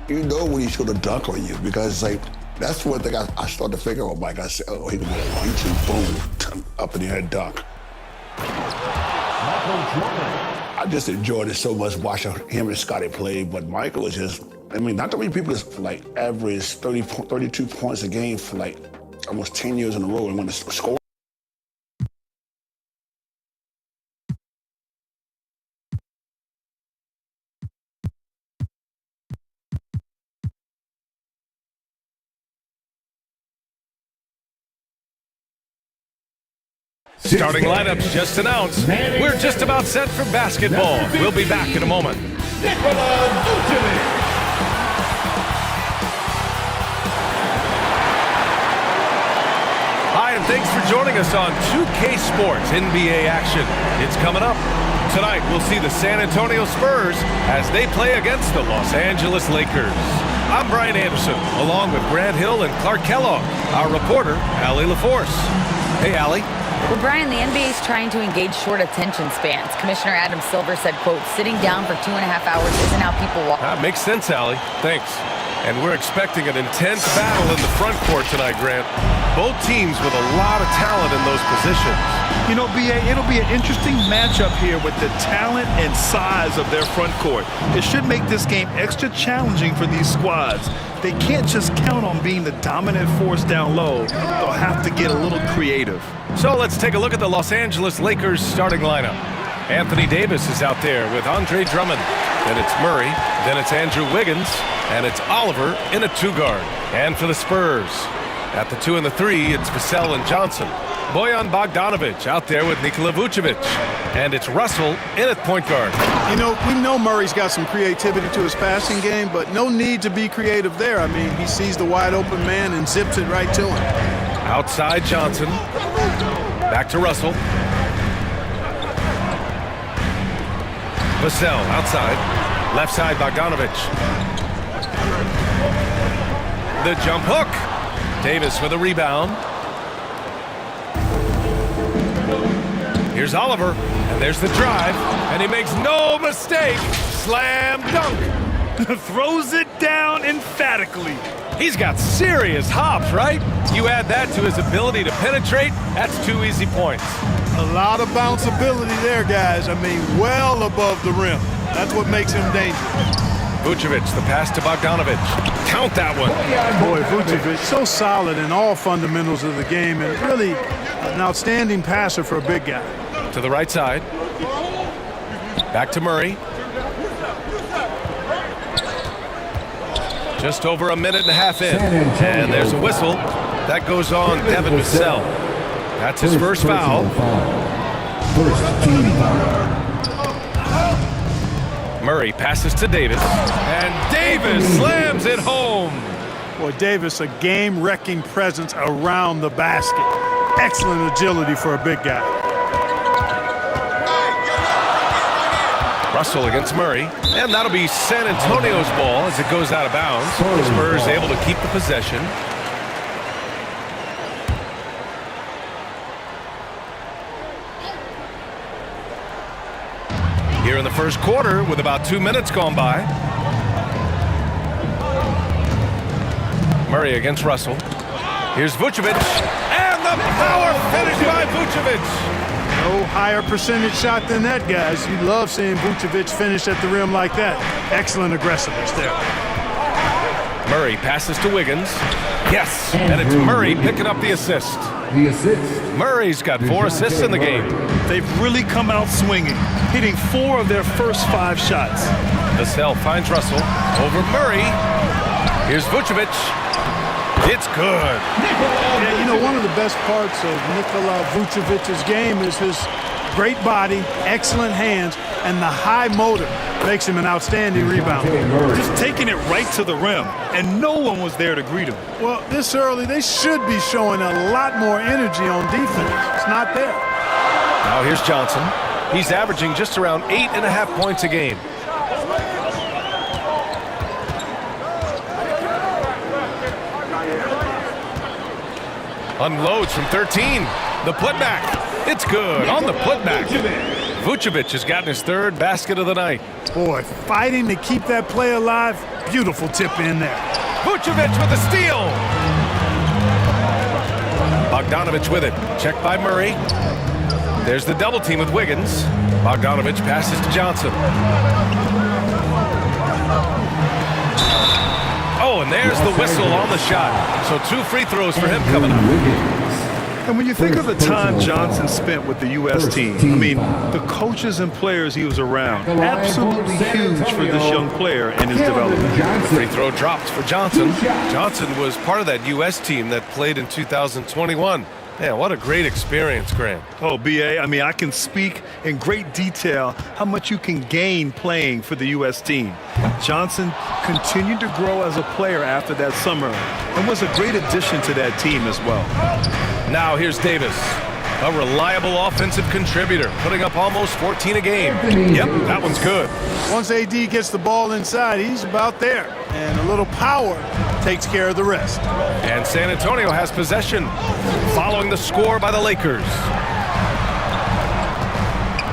You know when he's going to dunk on you because, like, that's one thing I started to figure out, Mike. I said, oh, he can go 1-2, boom, up in the air dunk. I just enjoyed it so much watching him and Scottie play, but Michael was just, I mean, not that many people just, like, average 32 points a game for, like, almost 10 years in a row and win the score.
Starting lineups just announced. We're just about set for basketball. We'll be back in a moment.
Nikola Vucevic.
Hi, and thanks for joining us on 2K Sports NBA action. It's coming up. Tonight, we'll see the San Antonio Spurs as they play against the Los Angeles Lakers. I'm Brian Anderson, along with Grant Hill and Clark Kellogg, our reporter, Allie LaForce. Hey, Allie.
Well, Brian, the NBA is trying to engage short attention spans. Commissioner Adam Silver said, quote, sitting down for 2.5 hours isn't how people walk.
That makes sense, Allie. Thanks. And we're expecting an intense battle in the front court tonight, Grant. Both teams with a lot of talent in those positions.
You know, BA, it'll be an interesting matchup here with the talent and size of their front court. It should make this game extra challenging for these squads. They can't just count on being the dominant force down low. They'll have to get a little creative.
So let's take a look at the Los Angeles Lakers starting lineup. Anthony Davis is out there with Andre Drummond. Then it's Murray. Then it's Andrew Wiggins. And it's Oliver in a two-guard. And for the Spurs, at the 2 and the 3, it's Vassell and Johnson. Bojan Bogdanovic out there with Nikola Vucevic. And it's Russell in at point guard.
You know, we know Murray's got some creativity to his passing game, but no need to be creative there. I mean, he sees the wide open man and zips it right to him.
Outside Johnson. Back to Russell. Vassell outside. Left side Bogdanovic. The jump hook. Davis with a rebound. Here's Oliver, and there's the drive, and he makes no mistake. Slam dunk.
Throws it down emphatically.
He's got serious hops, right? You add that to his ability to penetrate, that's 2 easy points.
A lot of bounceability there, guys. I mean, well above the rim. That's what makes him dangerous.
Vucevic, the pass to Bogdanovic. Count that one.
Boy, Vucevic, so solid in all fundamentals of the game, and really an outstanding passer for a big guy.
To the right side. Back to Murray. Just over a minute and a half in. And there's a whistle. That goes on Devin Vassell. That's his first foul.
First team foul.
Murray passes to Davis. And Davis slams it home.
Boy, Davis, a game-wrecking presence around the basket. Excellent agility for a big guy.
Russell against Murray, and that'll be San Antonio's ball as it goes out of bounds. The Spurs able to keep the possession. Here in the first quarter with about 2 minutes gone by. Murray against Russell. Here's Vucevic. And the power finish by Vucevic.
No higher percentage shot than that, guys. You love seeing Vucevic finish at the rim like that. Excellent aggressiveness there.
Murray passes to Wiggins. Yes, and it's Murray picking up the assist. Murray's got 4 assists in the game.
They've really come out swinging, hitting 4 of their first 5 shots.
Vassell finds Russell over Murray. Here's Vucevic. It's good.
Yeah, you know, one of the best parts of Nikola Vucevic's game is his great body, excellent hands, and the high motor makes him an outstanding rebounder.
Just taking it right to the rim, and no one was there to greet him.
Well, this early, they should be showing a lot more energy on defense. It's not there.
Now here's Johnson. He's averaging just around 8.5 points a game. Unloads from 13. The putback. It's good on the putback. Vucevic has gotten his 3rd basket of the night.
Boy, fighting to keep that play alive. Beautiful tip in there.
Vucevic with the steal. Bogdanovic with it. Checked by Murray. There's the double team with Wiggins. Bogdanovic passes to Johnson. Oh, and there's the whistle on the shot. So 2 free throws for him coming up.
And when you think of the time Johnson spent with the U.S. team, I mean, the coaches and players he was around, absolutely huge for this young player and his development.
The free throw dropped for Johnson. Johnson was part of that U.S. team that played in 2021. Man, what a great experience, Grant.
Oh, B.A., I mean, I can speak in great detail how much you can gain playing for the U.S. team. Johnson continued to grow as a player after that summer and was a great addition to that team as well.
Now here's Davis, a reliable offensive contributor, putting up almost 14 a game. Yep, that one's good.
Once AD gets the ball inside, he's about there. And a little power takes care of the rest.
And San Antonio has possession, following the score by the Lakers.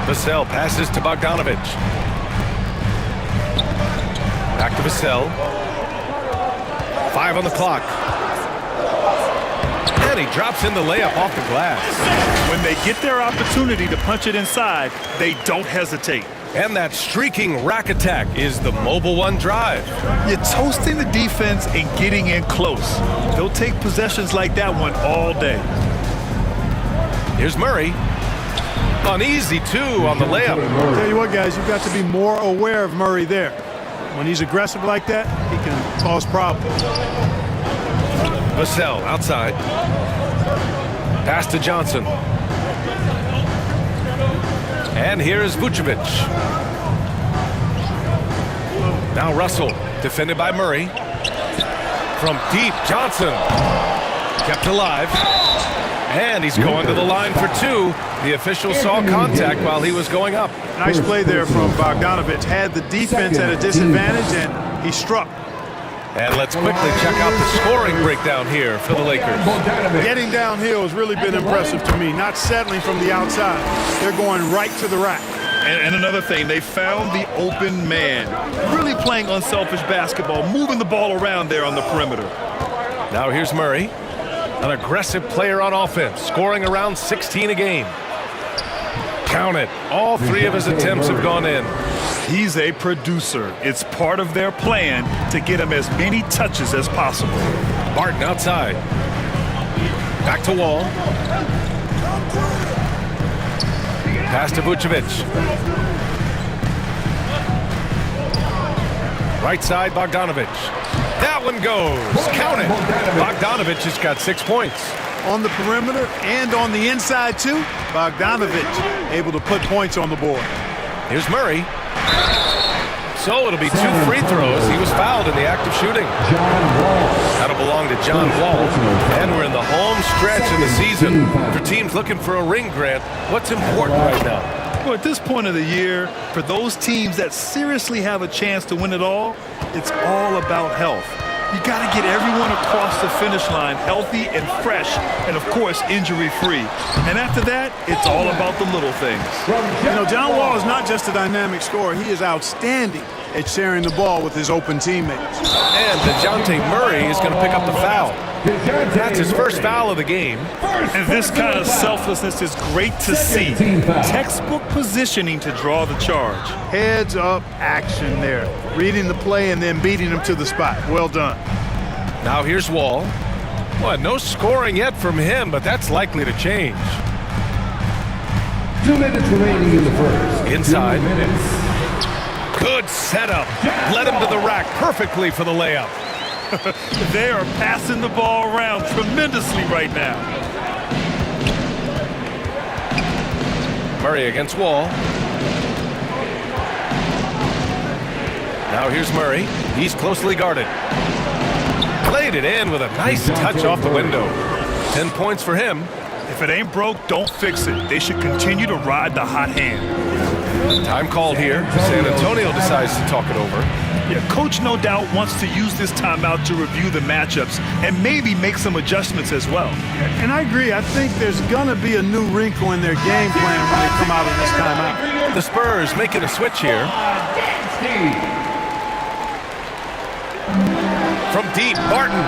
Vassell passes to Bogdanovic. Back to Vassell. 5 on the clock. And he drops in the layup off the glass.
When they get their opportunity to punch it inside, they don't hesitate.
And that streaking rack attack is the Mobile One drive.
You're toasting the defense and getting in close. They'll take possessions like that one all day.
Here's Murray. Uneasy, 2 on the layup.
Tell you what, guys, you've got to be more aware of Murray there. When he's aggressive like that, he can cause problems.
Vassell outside. Pass to Johnson. And here's Vucevic. Now Russell, defended by Murray. From deep, Johnson. Kept alive. And he's going to the line for 2. The official saw contact while he was going up.
Nice play there from Bogdanovic. Had the defense at a disadvantage, and he struck.
And let's quickly check out the scoring breakdown here for the Lakers.
Getting downhill has really been impressive to me, not settling from the outside. They're going right to the rack.
And another thing, they found the open man. Really playing unselfish basketball, moving the ball around there on the perimeter.
Now here's Murray, an aggressive player on offense, scoring around 16 a game. Count it. All 3 of his attempts have gone in.
He's a producer. It's part of their plan to get him as many touches as possible.
Barton outside. Back to Wall. Pass to Vucevic. Right side, Bogdanovic. That one goes. Count it. Bogdanovic has got 6 points.
On the perimeter and on the inside, too, Bogdanovic able to put points on the board.
Here's Murray. So it'll be 2 free throws. He was fouled in the act of shooting. That'll belong to John Wall. And we're in the home stretch in the season. For teams looking for a ring, Grant, what's important right now?
Well, at this point of the year, for those teams that seriously have a chance to win it all, it's all about health. You got to get everyone across the finish line healthy and fresh and, of course, injury-free. And after that, it's all about the little things.
You know, John Wall is not just a dynamic scorer. He is outstanding at sharing the ball with his open teammates.
And DeJounte Murray is going to pick up the foul. That's his first foul of the game.
And this kind of selflessness is great to see. Textbook positioning to draw the charge.
Heads up action there. Reading the play and then beating him to the spot. Well done.
Now here's Wall. Well, no scoring yet from him, but that's likely to change.
2 minutes remaining in the first.
Inside. Good setup. Led him to the rack perfectly for the layup.
They are passing the ball around tremendously right now.
Murray against Wall. Now here's Murray. He's closely guarded. Played it in with a nice touch off the window. 10 points for him.
If it ain't broke, don't fix it. They should continue to ride the hot hand.
Time called here. San Antonio decides to talk it over.
Yeah, coach no doubt wants to use this timeout to review the matchups and maybe make some adjustments as well.
And I agree. I think there's going to be a new wrinkle in their game plan when they come out of this timeout.
The Spurs making a switch here. From deep, Barton.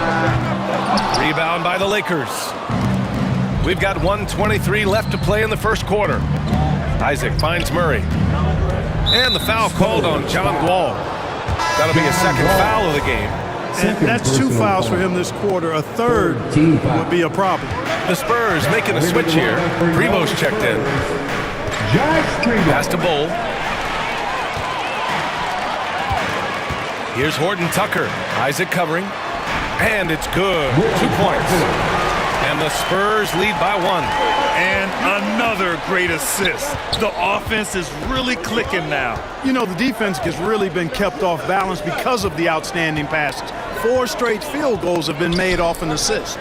Rebound by the Lakers. We've got 1:23 left to play in the first quarter. Isaac finds Murray. And the foul called on John Wall. That'll be a second foul of the game.
And that's 2 fouls for him this quarter. A third would be a problem.
The Spurs making a switch here. Primo's checked in. Pass to Bull. Here's Horton Tucker. Isaac covering. And it's good. 2 points. And the Spurs lead by 1.
And another great assist. The offense is really clicking now.
You know, the defense has really been kept off balance because of the outstanding passes. 4 straight field goals have been made off an assist.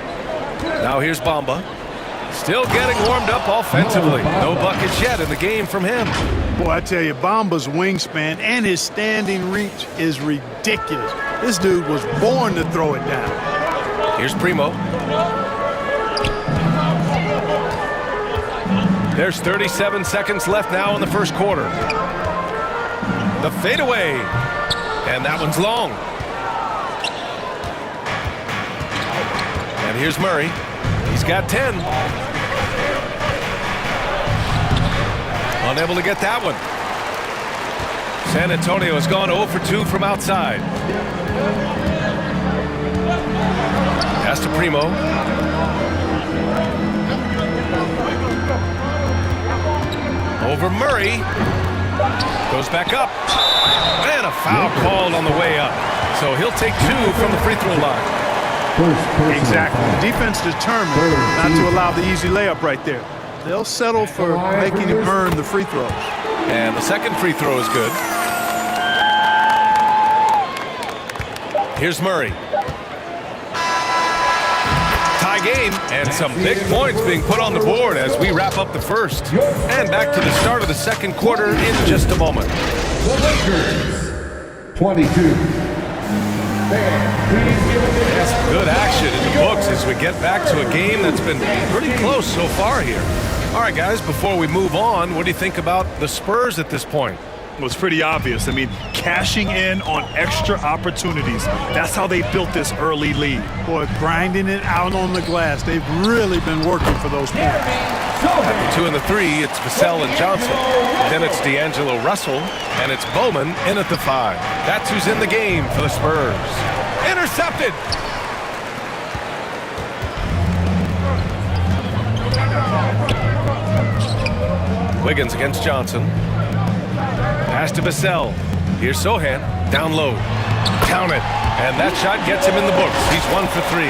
Now here's Bamba. Still getting warmed up offensively. No buckets yet in the game from him.
Boy, I tell you, Bamba's wingspan and his standing reach is ridiculous. This dude was born to throw it down.
Here's Primo. There's 37 seconds left now in the first quarter. The fadeaway. And that one's long. And here's Murray. He's got 10. Unable to get that one. San Antonio has gone 0 for 2 from outside. Pass to Primo. Over Murray. Goes back up. And a foul called on the way up. So he'll take 2 from the free throw line.
Exactly. The defense determined not to allow the easy layup right there. They'll settle for making him earn the free throws.
And the second free throw is good. Here's Murray. Tie game, and some big points being put on the board as we wrap up the first. And back to the start of the second quarter in just a moment.
The Lakers, 22.
That's good action in the books as we get back to a game that's been pretty close so far here. All right, guys, before we move on, what do you think about the Spurs at this point?
Well, it's pretty obvious. I mean, cashing in on extra opportunities. That's how they built this early lead.
Boy, grinding it out on the glass. They've really been working for those points.
At the 2 and the 3, it's Vassell and Johnson. Then it's D'Angelo Russell, and it's Bowman in at the 5. That's who's in the game for the Spurs. Intercepted! Wiggins against Johnson. Pass to Vassell. Here's Sohan. Down low. Count it. And that shot gets him in the books. He's 1 for 3.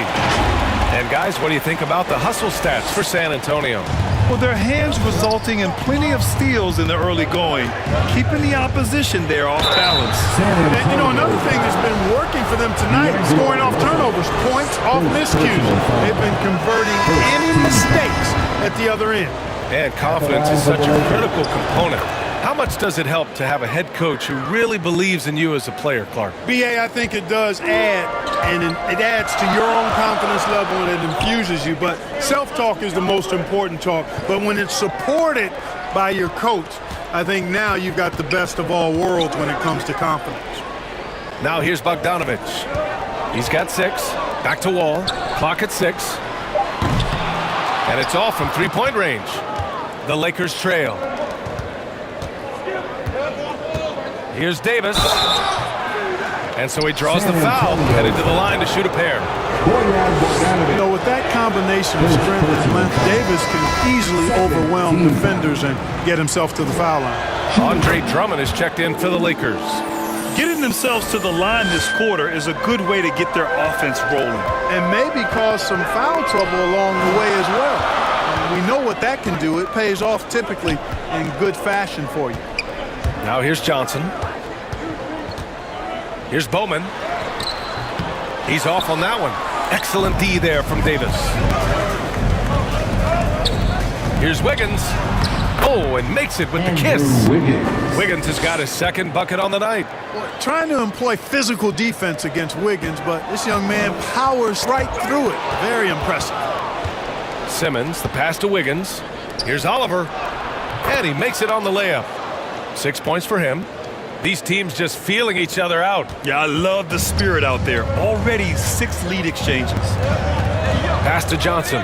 And guys, what do you think about the hustle stats for San Antonio?
Well, their hands resulting in plenty of steals in the early going, keeping the opposition there off balance.
And, you know, another thing that's been working for them tonight is scoring off turnovers, points off miscues. They've been converting any mistakes at the other end.
And confidence is such a critical component. How much does it help to have a head coach who really believes in you as a player, Clark?
BA, I think it does add, and it adds to your own confidence level and it infuses you. But self-talk is the most important talk. But when it's supported by your coach, I think now you've got the best of all worlds when it comes to confidence.
Now here's Bogdanovich. He's got 6. Back to Wall. Clock at 6. And it's off from three-point range. The Lakers trail. Here's Davis. And so he draws the foul, headed to the line to shoot a pair.
You know, with that combination of strength and length, Davis can easily overwhelm defenders and get himself to the foul line.
Andre Drummond is checked in for the Lakers.
Getting themselves to the line this quarter is a good way to get their offense rolling.
And maybe cause some foul trouble along the way as well. We know what that can do. It pays off typically in good fashion for you.
Now here's Johnson. Here's Bowman. He's off on that one. Excellent D there from Davis. Here's Wiggins. Oh, and makes it with the kiss. Wiggins has got his second bucket on the night.
Well, trying to employ physical defense against Wiggins, but this young man powers right through it. Very impressive.
Simmons, the pass to Wiggins. Here's Oliver. And he makes it on the layup. 6 points for him. These teams just feeling each other out.
Yeah, I love the spirit out there. Already 6 lead exchanges.
Pass to Johnson.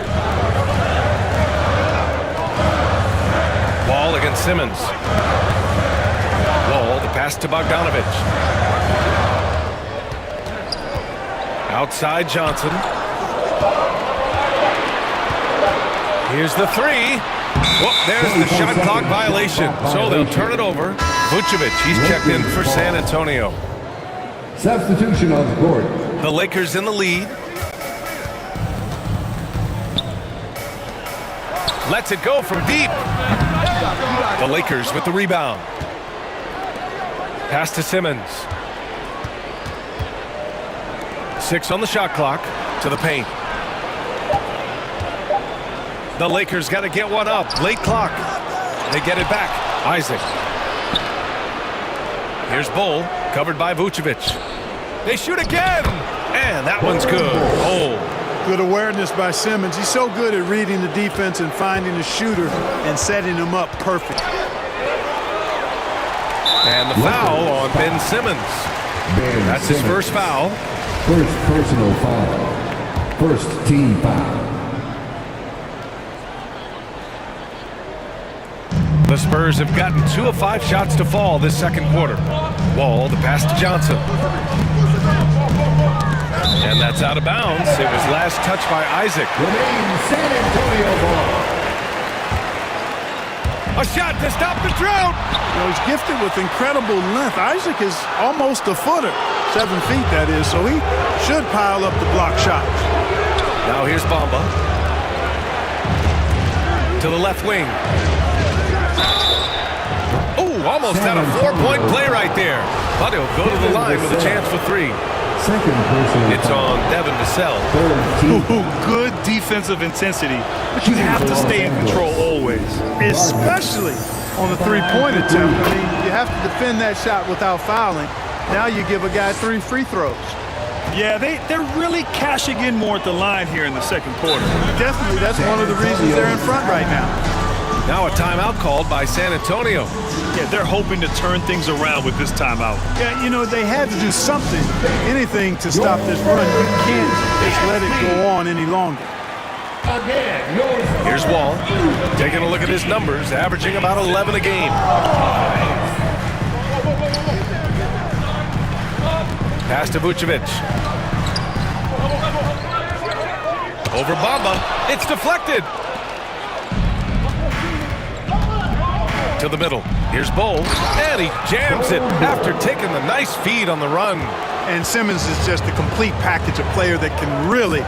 Wall against Simmons. Wall, the pass to Bogdanovich. Outside Johnson. Here's the 3. Whoop, there's the shot clock violation. So they'll turn it over. Vucevic, he's checked in for San Antonio.
Substitution on the court.
The Lakers in the lead. Lets it go from deep. The Lakers with the rebound. Pass to Simmons. 6 on the shot clock. To the paint. The Lakers got to get one up. Late clock. They get it back. Isaac. Here's Bull, covered by Vucevic. They shoot again, and that one's good. Oh.
Good awareness by Simmons. He's so good at reading the defense and finding the shooter and setting him up perfect.
And the foul on Ben Simmons. That's his first foul.
First personal foul. First team foul.
The Spurs have gotten 2 of 5 shots to fall this second quarter. Wall, the pass to Johnson. And that's out of bounds. It was last touched by Isaac.
San Antonio ball.
A shot to stop the drought.
You know, he's gifted with incredible length. Isaac is almost a footer. 7 feet, that is. So he should pile up the block shots.
Now here's Bamba. To the left wing. Oh, almost had a 4-point play right there. But he'll go to the line with a chance for 3.
Second personal
It's on Devin Vassell.
Good defensive intensity, but you have to stay in control always.
Especially on the three-point attempt. I mean, you have to defend that shot without fouling. Now you give a guy 3 free throws.
Yeah, they're really cashing in more at the line here in the second quarter.
Definitely, that's one of the reasons they're in front right now.
Now a timeout called by San Antonio.
Yeah, they're hoping to turn things around with this timeout.
Yeah, you know, they had to do something, anything to stop this run. You can't just let it go on any longer.
Here's Wall, taking a look at his numbers, averaging about 11 a game. Pass to Vucevic. Over Bamba. It's deflected. To the middle. Here's Bull. And he jams it after taking the nice feed on the run.
And Simmons is just a complete package, a player that can really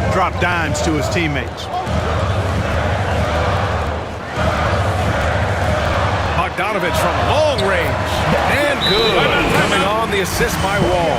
drop dimes to his teammates.
Bogdanovich from long range. And good. Coming on the assist by Wall.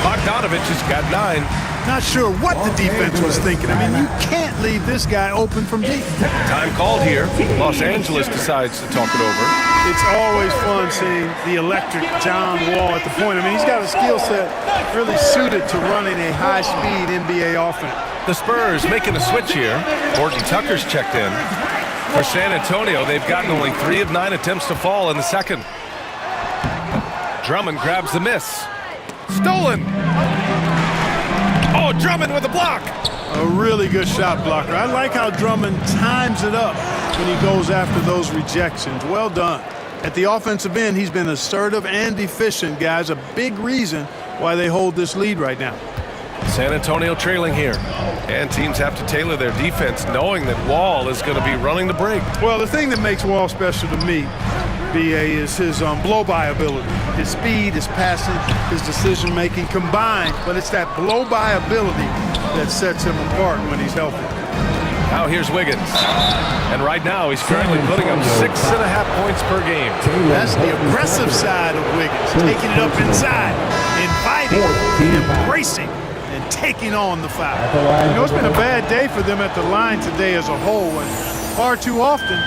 Bogdanovich has got 9.
Not sure what the defense was thinking. I mean, you can't leave this guy open from deep.
Time called here. Los Angeles decides to talk it over.
It's always fun seeing the electric John Wall at the point. I mean, he's got a skill set really suited to running a high-speed NBA offense.
The Spurs making a switch here. Horton Tucker's checked in. For San Antonio, they've gotten only 3 of 9 attempts to fall in the second. Drummond grabs the miss. Stolen! Oh, Drummond with a block!
A really good shot blocker. I like how Drummond times it up when he goes after those rejections. Well done. At the offensive end, he's been assertive and efficient, guys. A big reason why they hold this lead right now.
San Antonio trailing here. And teams have to tailor their defense knowing that Wall is going to be running the break.
Well, the thing that makes Wall special to me, B.A., is his blow-by ability. His speed, his passing, his decision-making combined. But it's that blow-by ability that sets him apart when he's healthy.
Now here's Wiggins. And right now he's currently putting up 6.5 points per game.
That's the aggressive side of Wiggins. Taking it up inside, inviting, embracing, and taking on the foul. You know, it's been a bad day for them at the line today as a whole. And far too often,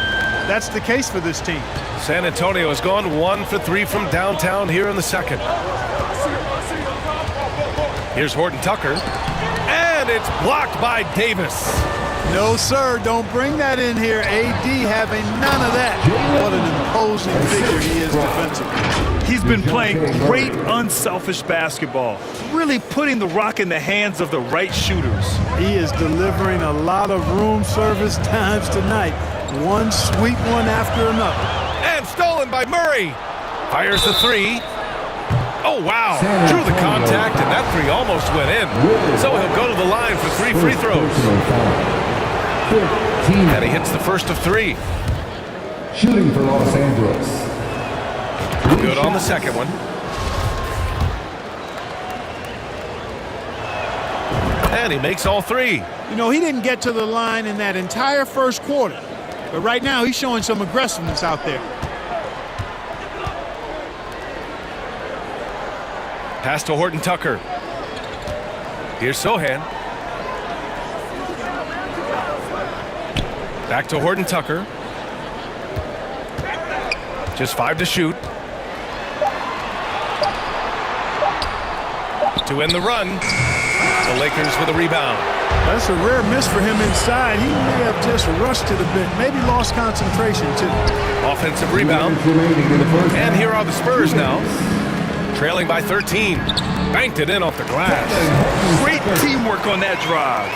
that's the case for this team.
San Antonio has gone 1 for 3 from downtown here in the second. Here's Horton Tucker. And it's blocked by Davis.
No, sir. Don't bring that in here. AD having none of that. What an imposing figure he is defensively.
He's been playing great, unselfish basketball, really putting the rock in the hands of the right shooters.
He is delivering a lot of room service times tonight. One sweet one after another.
And stolen by Murray. Fires the 3. Oh, wow. Drew the contact, and that 3 almost went in. So he'll go to the line for 3 free throws. And he hits the first of 3.
Shooting for Los Angeles.
Good on the second one. And he makes all 3.
You know, he didn't get to the line in that entire first quarter. But right now, he's showing some aggressiveness out there.
Pass to Horton Tucker. Here's Sohan. Back to Horton Tucker. Just 5 to shoot. To end the run. The Lakers with a rebound.
That's a rare miss for him inside. He may have just rushed it a bit. Maybe lost concentration, too.
Offensive rebound. And here are the Spurs now. Trailing by 13. Banked it in off the glass.
Great teamwork on that drive.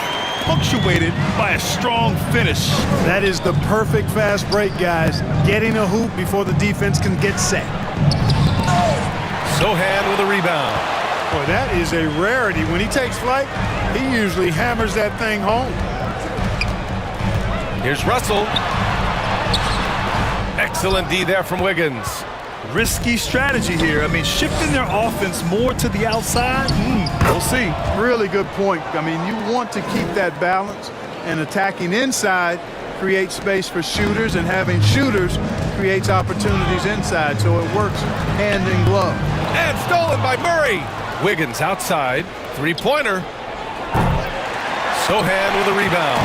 Punctuated by a strong finish.
That is the perfect fast break, guys. Getting a hoop before the defense can get set.
Sohan with a rebound.
Boy, that is a rarity. When he takes flight, he usually hammers that thing home.
Here's Russell. Excellent D there from Wiggins.
Risky strategy here. I mean, shifting their offense more to the outside, we'll see.
Really good point. I mean, you want to keep that balance, and attacking inside creates space for shooters, and having shooters creates opportunities inside, so it works hand in glove.
And stolen by Murray. Wiggins outside. 3-pointer. Sohan with a rebound.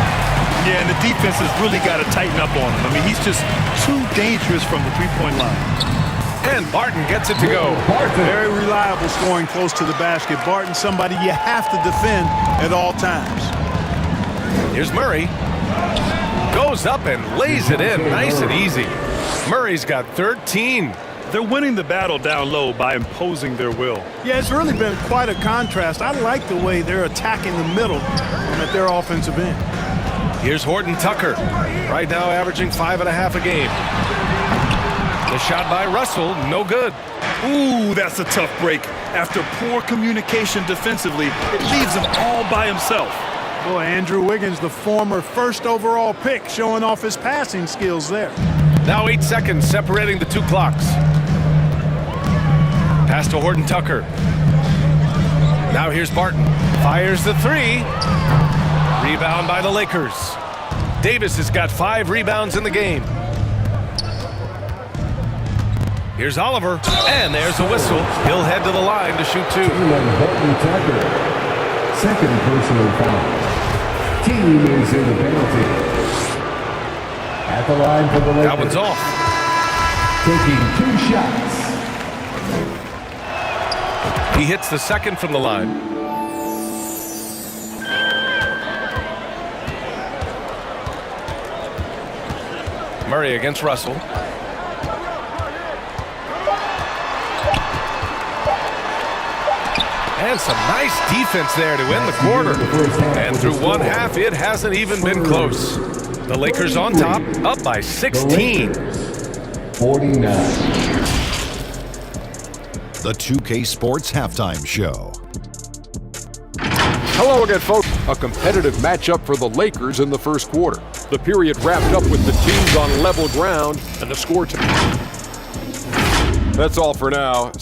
Yeah, and the defense has really got to tighten up on him. I mean, he's just too dangerous from the three-point line.
And Barton gets it to go.
Very reliable scoring close to the basket. Barton, somebody you have to defend at all times.
Here's Murray. Goes up and lays it in nice and easy. Murray's got 13.
They're winning the battle down low by imposing their will.
Yeah, it's really been quite a contrast. I like the way they're attacking the middle at their offensive end.
Here's Horton Tucker. Right now averaging 5.5 a game. The shot by Russell, no good.
Ooh, that's a tough break. After poor communication defensively, it leaves him all by himself.
Boy, Andrew Wiggins, the former first overall pick, showing off his passing skills there.
Now 8 seconds separating the 2 clocks. Pass to Horton Tucker. Now here's Barton. Fires the 3. Rebound by the Lakers. Davis has got 5 rebounds in the game. Here's Oliver, and there's a whistle. He'll head to the line to shoot 2.
Horton Tucker. Second personal foul. team is in the penalty. At the line for the Lakers.
That one's off.
Taking 2 shots.
He hits the second from the line. Murray against Russell. And some nice defense there to end the quarter. And through one half, it hasn't even been close. The Lakers on top, up by 16.
49.
The 2K Sports Halftime Show.
Hello again, folks. A competitive matchup for the Lakers in the first quarter. The period wrapped up with the teams on level ground and the score. That's all for now.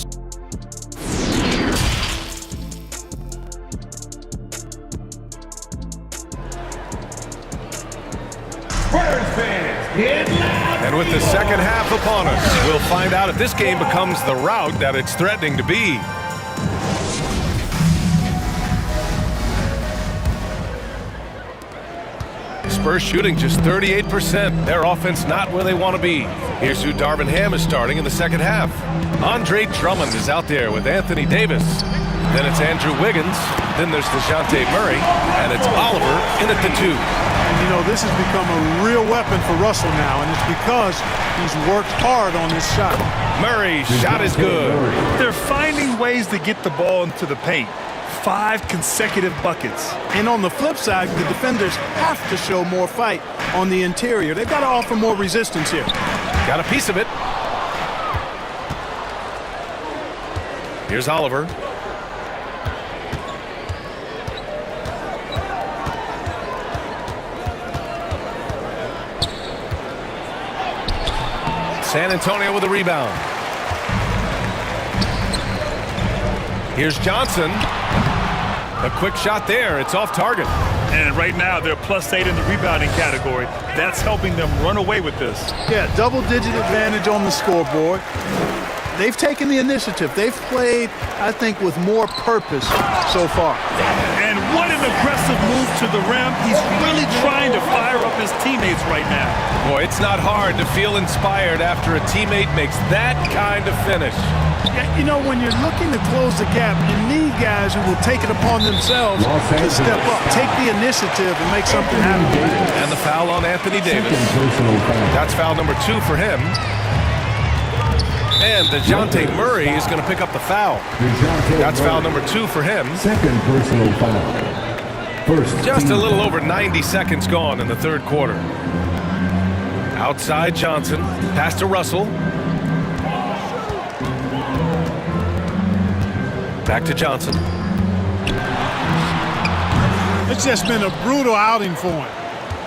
And with the second half upon us, we'll find out if this game becomes the rout that it's threatening to be. Spurs shooting just 38%. Their offense not where they want to be. Here's who Darvin Ham is starting in the second half. Andre Drummond is out there with Anthony Davis. Then it's Andrew Wiggins. Then there's DeJounte Murray. And it's Oliver in at the 2.
And you know, this has become a real weapon for Russell now, and it's because he's worked hard on this shot.
Murray's shot is good.
They're finding ways to get the ball into the paint. 5 consecutive buckets.
And on the flip side, the defenders have to show more fight on the interior. They've got to offer more resistance here.
Got a piece of it. Here's Oliver. San Antonio with a rebound. Here's Johnson. A quick shot there. It's off target.
And right now, they're +8 in the rebounding category. That's helping them run away with this.
Yeah, double-digit advantage on the scoreboard. They've taken the initiative. They've played, I think, with more purpose so far.
And what an aggressive move to the rim. He's really trying to fire up his teammates right now.
Boy, it's not hard to feel inspired after a teammate makes that kind of finish.
Yeah, you know, when you're looking to close the gap, you need guys who will take it upon themselves to step up, take the initiative, and make something happen.
And the foul on Anthony Davis. That's foul number 2 for him. And DeJounte Murray is going to pick up the foul. That's foul number 2 for him.
Second personal foul. First.
Just a little over 90 seconds gone in the third quarter. Outside Johnson. Pass to Russell. Back to Johnson.
It's just been a brutal outing for him.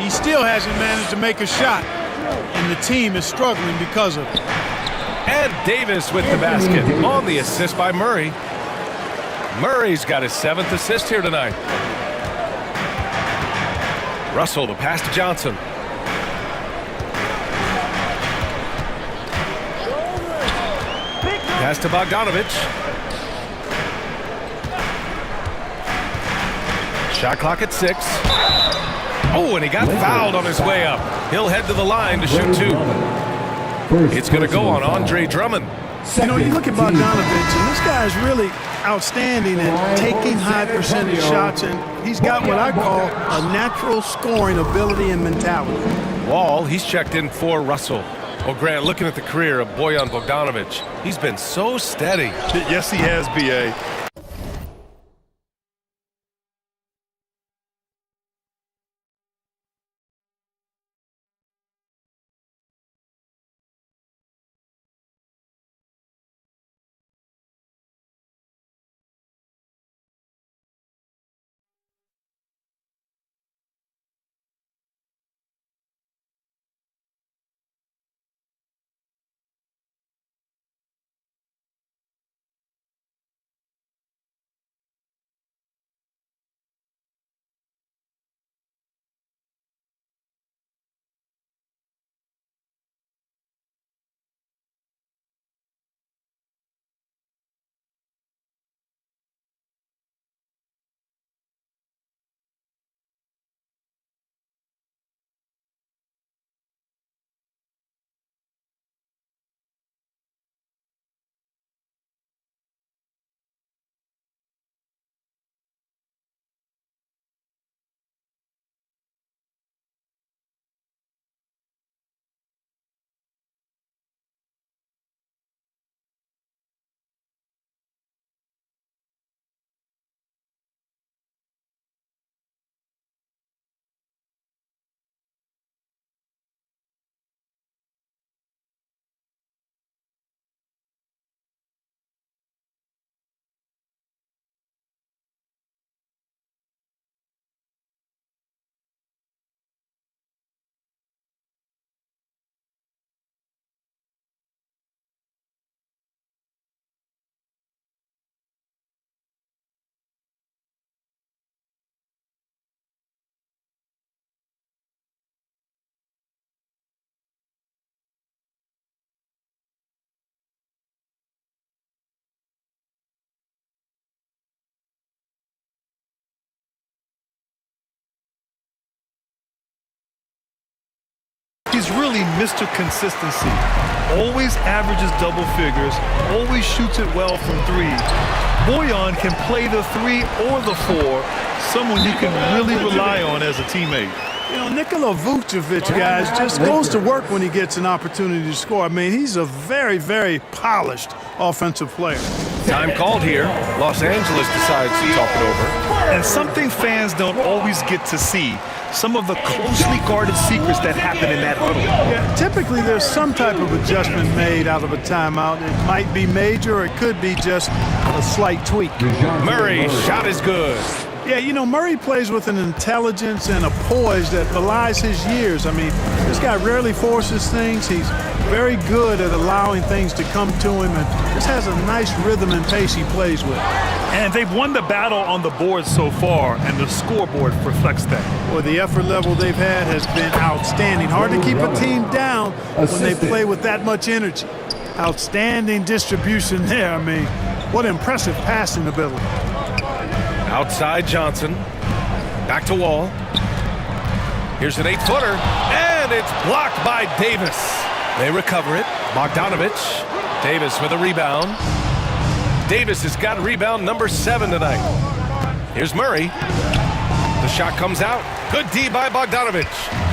He still hasn't managed to make a shot, and the team is struggling because of it.
And Davis with the basket on the assist by Murray. Murray's got his 7th assist here tonight. Russell, the pass to Johnson. Pass to Bogdanovich. Shot clock at 6. Oh, and he got fouled on his way up. He'll head to the line to shoot 2. It's going to go on Andre Drummond.
You know, you look at Bogdanovich, and this guy is really outstanding at taking high percentage shots, and he's got what I call a natural scoring ability and mentality.
Wall, he's checked in for Russell. Well, Grant, looking at the career of Bojan Bogdanovic, he's been so steady.
Yes, he has, B.A. really Mr. Consistency. Always averages double figures, always shoots it well from three. Bojan can play the 3 or the 4, someone you can really rely on as a teammate.
You know, Nikola Vucevic, guys, just goes to work when he gets an opportunity to score. I mean, he's a very, very polished offensive player.
Time called here. Los Angeles decides to talk it over.
And something fans don't always get to see, some of the closely guarded secrets that happen in that huddle.
Yeah, typically there's some type of adjustment made out of a timeout. It might be major or it could be just a slight tweak.
Murray, shot is good.
Yeah, you know, Murray plays with an intelligence and a poise that belies his years. I mean, this guy rarely forces things. He's very good at allowing things to come to him and just has a nice rhythm and pace he plays with.
And they've won the battle on the board so far, and the scoreboard reflects that.
Well, the effort level they've had has been outstanding. Hard to keep a team down when they play with that much energy. Outstanding distribution there. I mean, what impressive passing ability.
Outside Johnson. Back to Wall. Here's an 8-footer. And it's blocked by Davis. They recover it. Bogdanovic. Davis with a rebound. Davis has got rebound number 7 tonight. Here's Murray. The shot comes out. Good D by Bogdanovic.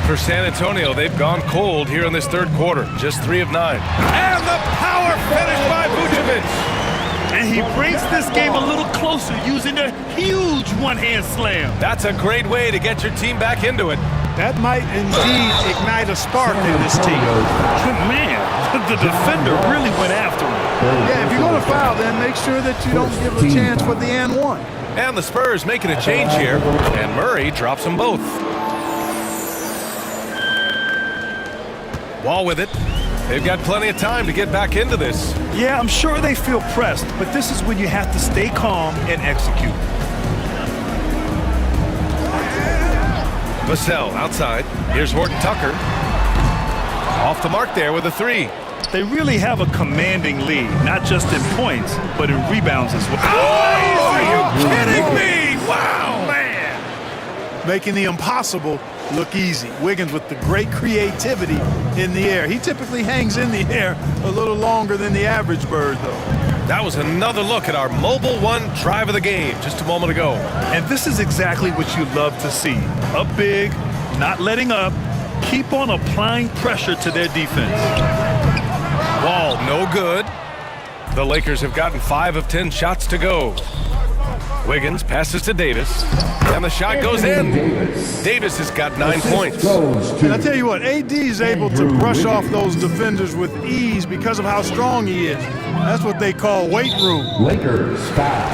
For San Antonio, they've gone cold here in this third quarter. Just 3 of 9. And the power finish by Vucevic.
And he brings this game a little closer using a huge one-hand slam.
That's a great way to get your team back into it.
That might indeed ignite a spark in this team.
Man, the defender really went after him.
Yeah, if you're going to foul, then make sure that you don't give a chance for the and one.
And the Spurs making a change here, and Murray drops them both. Wall with it. They've got plenty of time to get back into this.
Yeah, I'm sure they feel pressed, but this is when you have to stay calm and execute.
Vassell outside. Here's Horton Tucker. Off the mark there with a 3.
They really have a commanding lead, not just in points, but in rebounds as well.
Oh, are you kidding me? Wow, man.
Making the impossible look easy. Wiggins with the great creativity in the air. He typically hangs in the air a little longer than the average bird, though.
That was another look at our Mobile One drive of the game just a moment ago.
And this is exactly what you love to see. Up big, not letting up, keep on applying pressure to their defense.
Wall, no good. The Lakers have gotten 5 of 10 shots to go. Wiggins passes to Davis, and the shot goes in. Davis has got 9 points.
And I tell you what, AD is able to brush off those defenders with ease because of how strong he is. That's what they call weight room.
Lakers foul.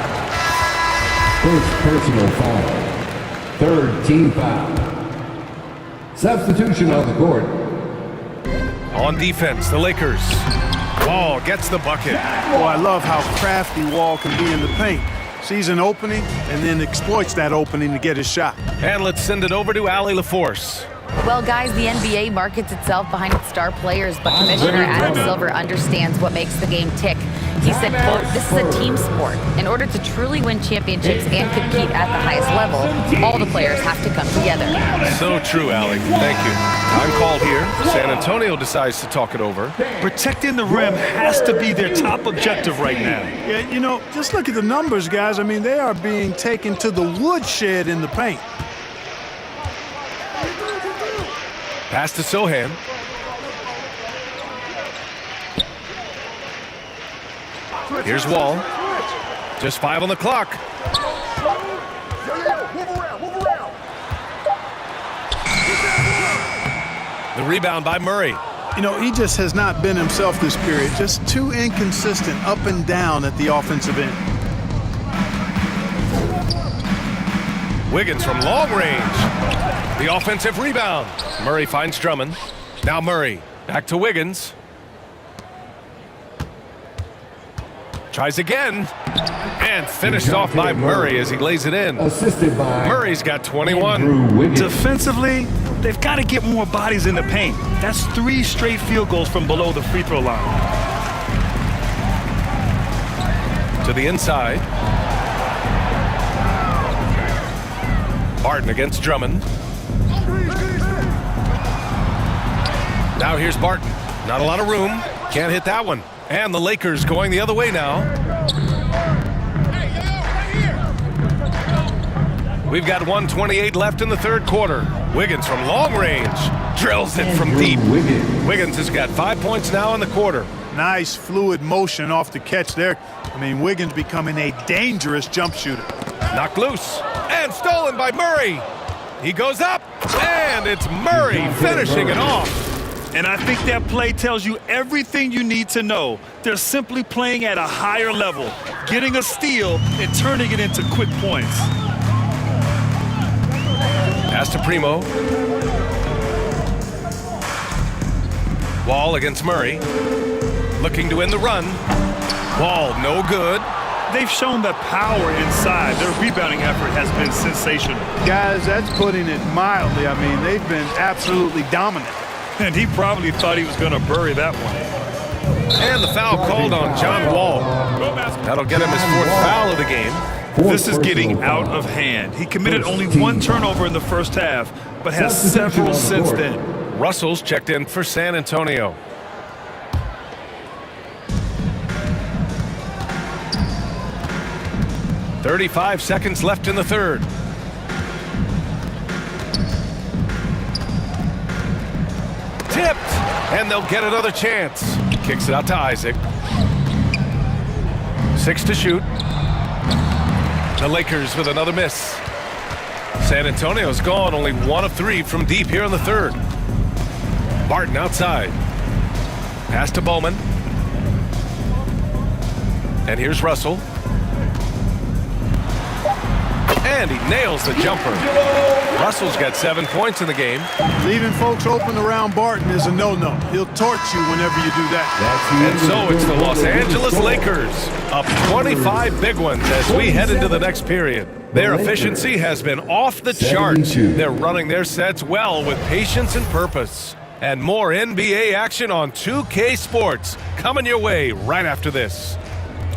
First personal foul. Third team foul. Substitution on the court.
On defense, the Lakers. Wall gets the bucket.
Oh, I love how crafty Wall can be in the paint. Sees an opening and then exploits that opening to get his shot.
And let's send it over to Allie LaForce.
Well, guys, the NBA markets itself behind its star players, but Commissioner Adam Silver understands what makes the game tick. He said, quote, "This is a team sport. In order to truly win championships and compete at the highest level, all the players have to come together."
So true, Allie. Thank you. Time called here. San Antonio decides to talk it over.
Protecting the rim has to be their top objective right now.
Yeah, you know, just look at the numbers, guys. I mean, they are being taken to the woodshed in the paint.
Pass to Sohan. Here's Wall. Just 5 on the clock. The rebound by Murray.
You know, he just has not been himself this period. Just too inconsistent up and down at the offensive end.
Wiggins from long range. The offensive rebound. Murray finds Drummond. Now Murray. Back to Wiggins. Tries again. And finished off by Murray as he lays it in.
Assisted by
Murray's got 21.
Defensively, they've got to get more bodies in the paint. That's 3 straight field goals from below the free throw line.
To the inside. Barton against Drummond. Now here's Barton. Not a lot of room. Can't hit that one. And the Lakers going the other way now. We've got 1:28 left in the third quarter. Wiggins from long range drills it from deep. Wiggins has got 5 points now in the quarter.
Nice fluid motion off the catch there. I mean, Wiggins becoming a dangerous jump shooter.
Knocked loose and stolen by Murray. He goes up, and it's Murray finishing it off.
And I think that play tells you everything you need to know. They're simply playing at a higher level, getting a steal and turning it into quick points.
Pass to Primo. Wall against Murray. Looking to win the run. Wall no good.
They've shown that power inside. Their rebounding effort has been sensational.
Guys, that's putting it mildly. I mean, they've been absolutely dominant.
And he probably thought he was going to bury that one.
And the foul called on John Wall. That'll get him his fourth foul of the game.
This is getting out of hand. He committed only one turnover in the first half, but has several since then.
Russell's checked in for San Antonio. .35 seconds left in the third. Tipped, and they'll get another chance. Kicks it out to Isaac. 6 to shoot. The Lakers with another miss. San Antonio's gone only 1 of 3 from deep here in the third. Barton outside. Pass to Bowman. And here's Russell. And he nails the jumper. Russell's got 7 points in the game.
Leaving folks open around Barton is a no-no. He'll torch you whenever you do that.
And so it's the Los Angeles Lakers up 25 big ones as we head into the next period. Their efficiency has been off the charts. They're running their sets well with patience and purpose. And more NBA action on 2K Sports coming your way right after this.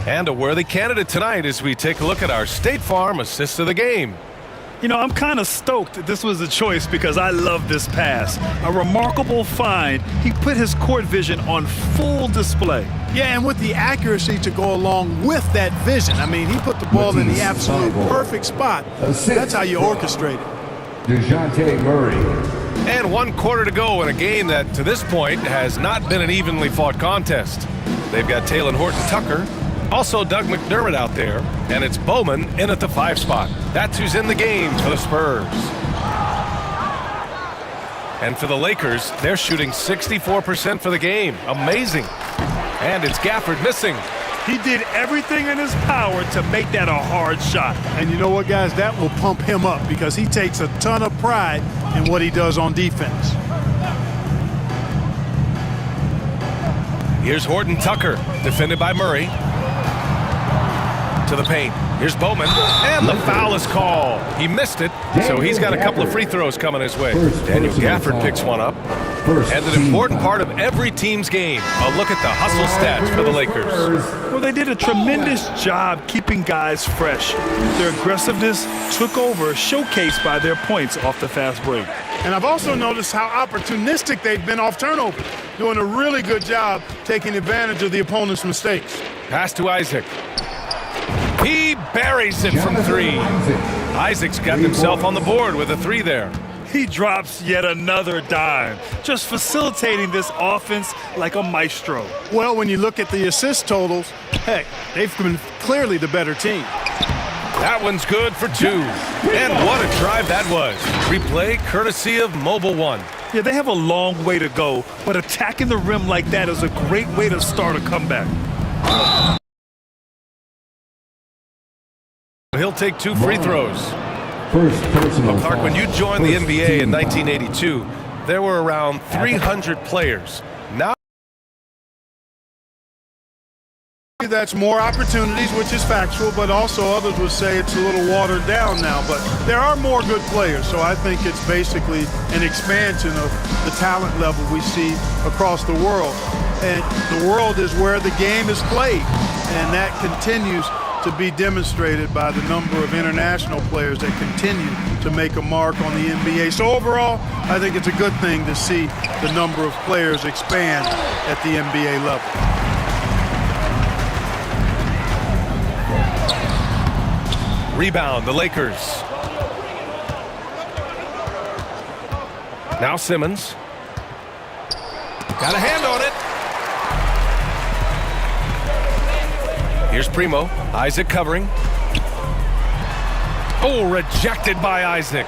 And a worthy candidate tonight as we take a look at our State Farm assist of the game.
You know, I'm kind of stoked that this was a choice because I love this pass. A remarkable find. He put his court vision on full display.
Yeah, and with the accuracy to go along with that vision. I mean, he put the ball in the absolute perfect spot. That's how you orchestrate it.
DeJounte Murray.
And 1 quarter to go in a game that, to this point, has not been an evenly fought contest. They've got Talen Horton-Tucker. Also Doug McDermott out there, and it's Bowman in at the 5 spot. That's who's in the game for the Spurs. And for the Lakers, they're shooting 64% for the game. Amazing. And it's Gafford missing.
He did everything in his power to make that a hard shot.
And you know what, guys? That will pump him up because he takes a ton of pride in what he does on defense.
Here's Horton-Tucker, defended by Murray. To the paint. Here's Bowman, and the foul is called. He missed it, so he's got a couple of free throws coming his way. Daniel Gafford picks one up. And an important part of every team's game, a look at the hustle stats for the Lakers.
Well, they did a tremendous job keeping guys fresh. Their aggressiveness took over, showcased by their points off the fast break.
And I've also noticed how opportunistic they've been off turnover, doing a really good job taking advantage of the opponent's mistakes.
Pass to Isaac. He buries it from 3. Isaac's got himself on the board with a 3 there.
He drops yet another dime, just facilitating this offense like a maestro.
Well, when you look at the assist totals, heck, they've been clearly the better team.
That one's good for 2. And what a drive that was. Replay courtesy of Mobile One.
Yeah, they have a long way to go, but attacking the rim like that is a great way to start a comeback.
He'll take 2 free throws.
First personal
Clark, when you joined the NBA in 1982, there were around 300 players. Now
that's more opportunities, which is factual, but also others would say it's a little watered down now. But there are more good players, so I think it's basically an expansion of the talent level we see across the world. And the world is where the game is played, and that continues to be demonstrated by the number of international players that continue to make a mark on the NBA. So overall, I think it's a good thing to see the number of players expand at the NBA level.
Rebound, the Lakers. Now Simmons. Got a hand on it. Here's Primo. Isaac covering. Oh, rejected by Isaac.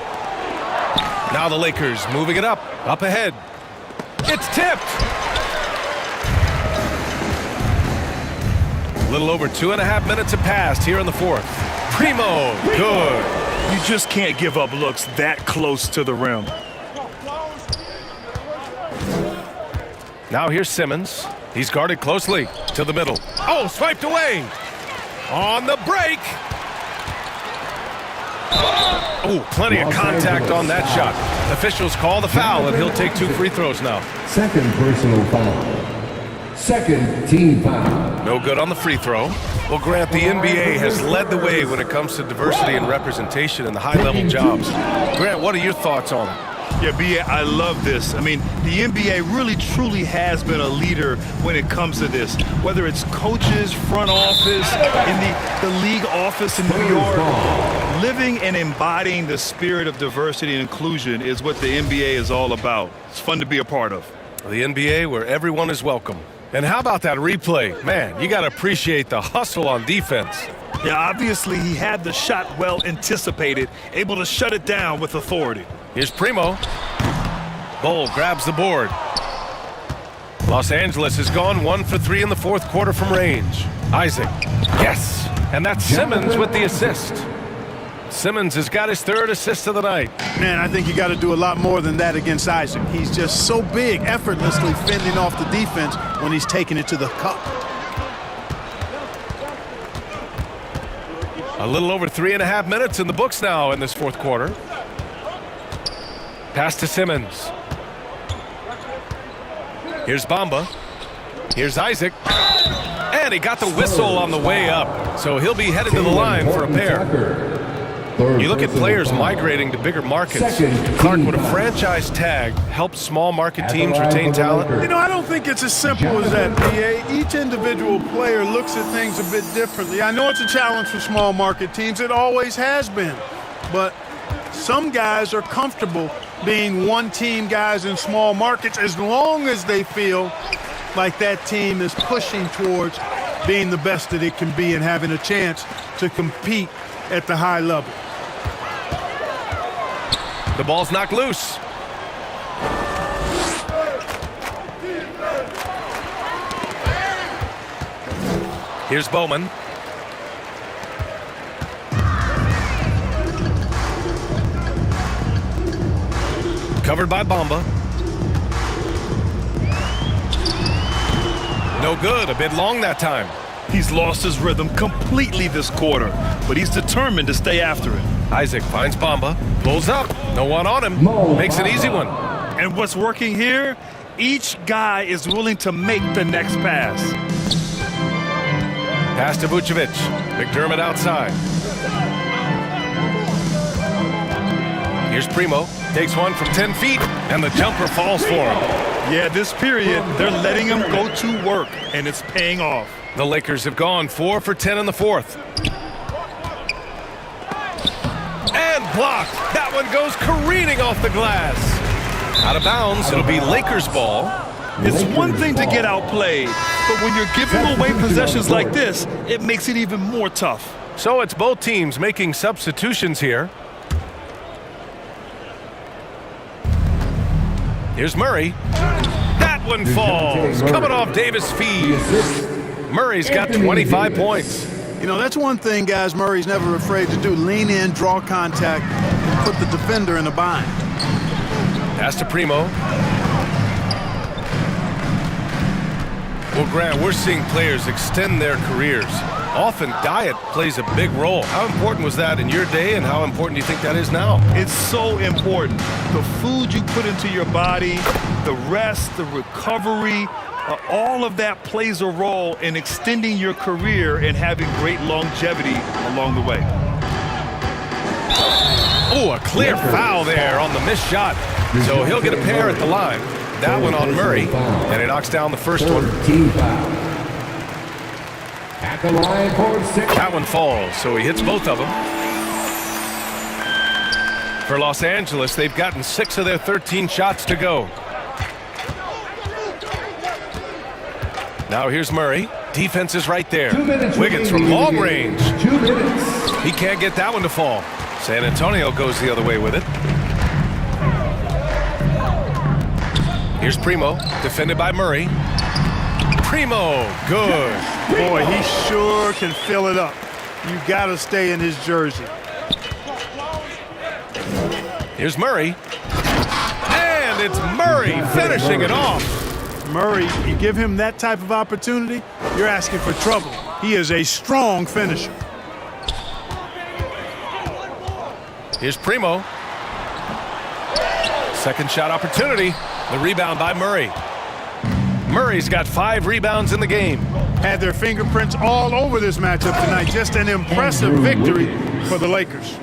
Now the Lakers moving it up ahead. It's tipped. A little over 2.5 minutes have passed here in the fourth. Primo, good.
You just can't give up looks that close to the rim.
Now here's Simmons. He's guarded closely to the middle. Oh, swiped away. On the break. Oh, plenty of contact on that shot. Officials call the foul, and he'll take 2 free throws now.
Second personal foul. Second team foul.
No good on the free throw. Well, Grant, the NBA has led the way when it comes to diversity and representation in the high-level jobs. Grant, what are your thoughts on it?
Yeah, B.A., I love this. I mean, the NBA really, truly has been a leader when it comes to this. Whether it's coaches, front office, in the league office in New York, living and embodying the spirit of diversity and inclusion is what the NBA is all about. It's fun to be a part of.
The NBA where everyone is welcome. And how about that replay? Man, you got to appreciate the hustle on defense.
Yeah, obviously he had the shot well anticipated, able to shut it down with authority.
Here's Primo. Bull grabs the board. Los Angeles has gone 1 for 3 in the fourth quarter from range. Isaac, yes. And that's Simmons with the assist. Simmons has got his 3rd assist of the night.
Man, I think you got to do a lot more than that against Isaac. He's just so big, effortlessly fending off the defense when he's taking it to the cup.
A little over 3.5 minutes in the books now in this fourth quarter. Pass to Simmons. Here's Bamba. Here's Isaac. And he got the whistle on the way up. So he'll be headed to the line for a pair. You look at players migrating to bigger markets. Clark, would a franchise tag help small market teams retain talent?
You know, I don't think it's as simple as that, B.A. Each individual player looks at things a bit differently. I know it's a challenge for small market teams. It always has been. But some guys are comfortable being one-team guys in small markets as long as they feel like that team is pushing towards being the best that it can be and having a chance to compete at the high level.
The ball's knocked loose. Here's Bowman. Covered by Bamba. No good. A bit long that time.
He's lost his rhythm completely this quarter, but he's determined to stay after it.
Isaac finds Bamba. Pulls up. No one on him. Makes an easy one.
And what's working here? Each guy is willing to make the next pass.
Pass to Vucevic. McDermott outside. Here's Primo. Takes one from 10 feet, and the jumper falls for him.
Yeah, this period, they're letting him go to work, and it's paying off.
The Lakers have gone 4 for 10 in the fourth. And blocked. That one goes careening off the glass. Out of bounds, it'll be Lakers ball.
It's one thing to get outplayed, but when you're giving away possessions like this, it makes it even more tough.
So it's both teams making substitutions here. Here's Murray. That one falls. Coming off Davis' feed. Murray's got 25 points.
You know, that's one thing, guys, Murray's never afraid to do. Lean in, draw contact, and put the defender in a bind.
Pass to Primo. Well, Grant, we're seeing players extend their careers. Often diet plays a big role. How important was that in your day, and how important do you think that is now?
It's so important. The food you put into your body, the rest, the recovery, all of that plays a role in extending your career and having great longevity along the way.
Oh, a clear foul there on the missed shot. So he'll get a pair at the line. That one on Murray, and he knocks down the first one.
At the line for 6.
That one falls, so he hits both of them. For Los Angeles, they've gotten 6 of their 13 shots to go. Now here's Murray. Defense is right there. Wiggins from long range.
2 minutes.
He can't get that one to fall. San Antonio goes the other way with it. Here's Primo, defended by Murray. Primo, good.
Boy, he sure can fill it up. You got to stay in his jersey.
Here's Murray. And it's Murray finishing it off.
Murray, you give him that type of opportunity, you're asking for trouble. He is a strong finisher.
Here's Primo. Second shot opportunity. The rebound by Murray. Murray's got 5 rebounds in the game.
Had their fingerprints all over this matchup tonight. Just an impressive victory for the Lakers.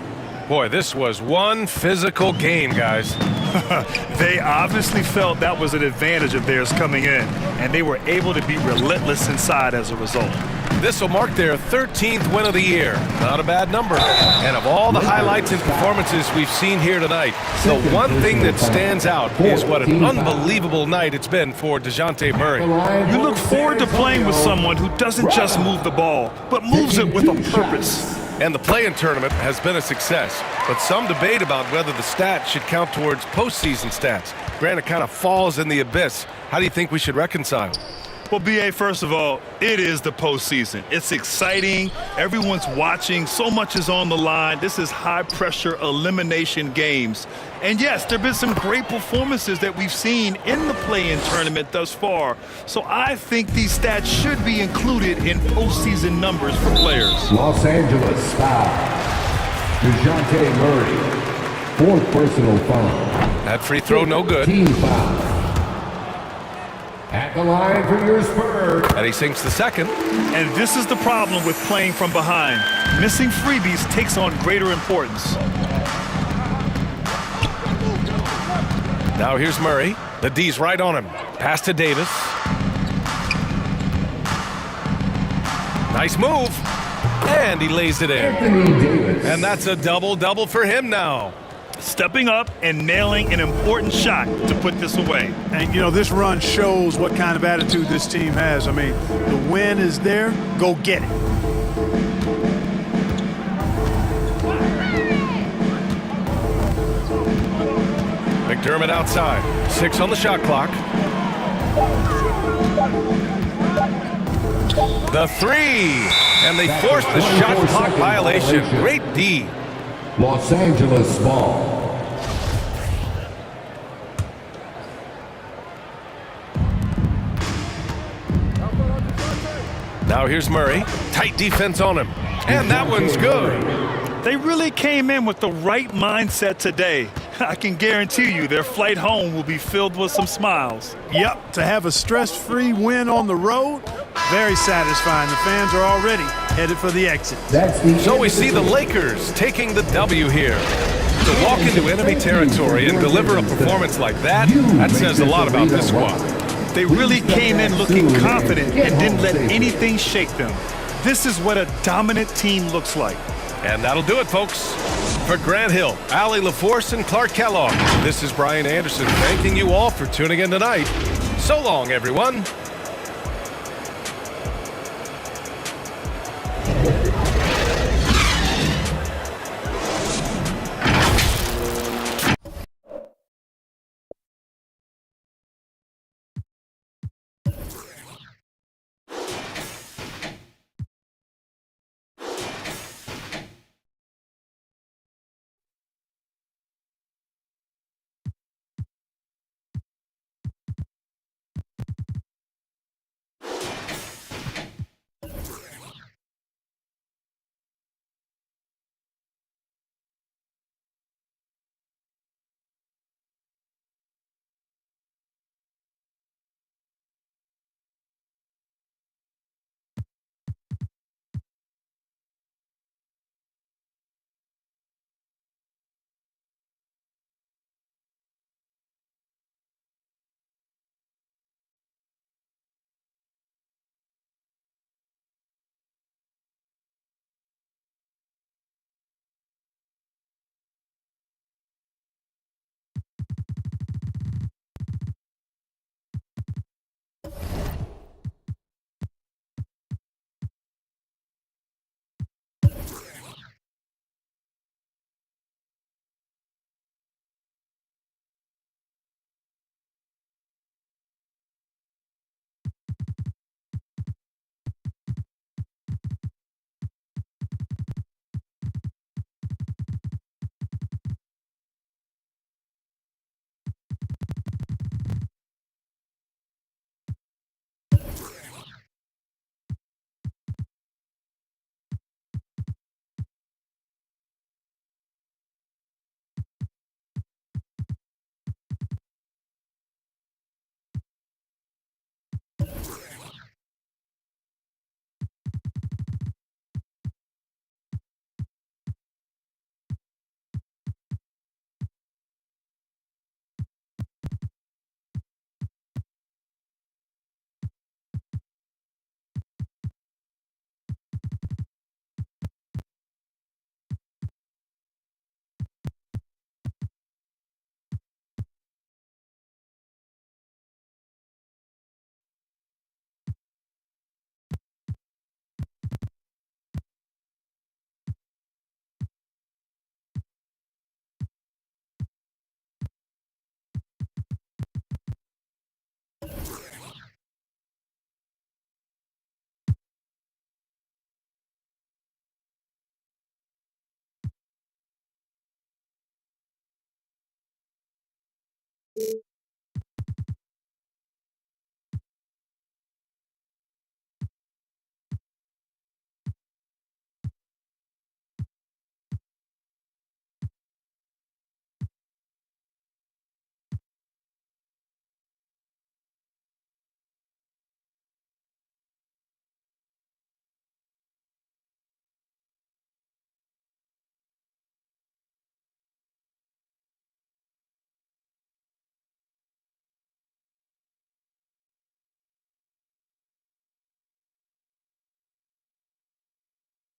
Boy, this was one physical game, guys.
They obviously felt that was an advantage of theirs coming in, and they were able to be relentless inside as a result.
This will mark their 13th win of the year. Not a bad number. And of all the highlights and performances we've seen here tonight, the one thing that stands out is what an unbelievable night it's been for DeJounte Murray.
You look forward to playing with someone who doesn't just move the ball, but moves it with a purpose.
And the play-in tournament has been a success, but some debate about whether the stats should count towards postseason stats. Granted, kind of falls in the abyss. How do you think we should reconcile?
Well, B.A., first of all, it is the postseason. It's exciting. Everyone's watching. So much is on the line. This is high-pressure elimination games. And, yes, there have been some great performances that we've seen in the play-in tournament thus far. So I think these stats should be included in postseason numbers for players.
Los Angeles foul. DeJounte Murray. 4th personal foul.
That free throw no good.
Team foul. At the line for your Spurs.
And he sinks the second.
And this is the problem with playing from behind. Missing freebies takes on greater importance.
Now here's Murray. The D's right on him. Pass to Davis. Nice move. And he lays it in.
Anthony Davis.
And that's a double-double for him now.
Stepping up and nailing an important shot to put this away.
And, you know, this run shows what kind of attitude this team has. I mean, the win is there. Go get it.
McDermott outside. 6 on the shot clock. The 3. And they force the shot clock violation. Great D.
Los Angeles ball.
Now here's Murray. Tight defense on him. And that one's good.
They really came in with the right mindset today. I can guarantee you their flight home will be filled with some smiles.
Yep, to have a stress-free win on the road, very satisfying. The fans are already headed for the exit.
So we see the Lakers taking the W here. To walk into enemy territory and deliver a performance like that, that says a lot about this squad.
They really came in looking confident and didn't let anything shake them. This is what a dominant team looks like.
And that'll do it, folks. For Grant Hill, Allie LaForce, and Clark Kellogg, this is Brian Anderson thanking you all for tuning in tonight. So long, everyone.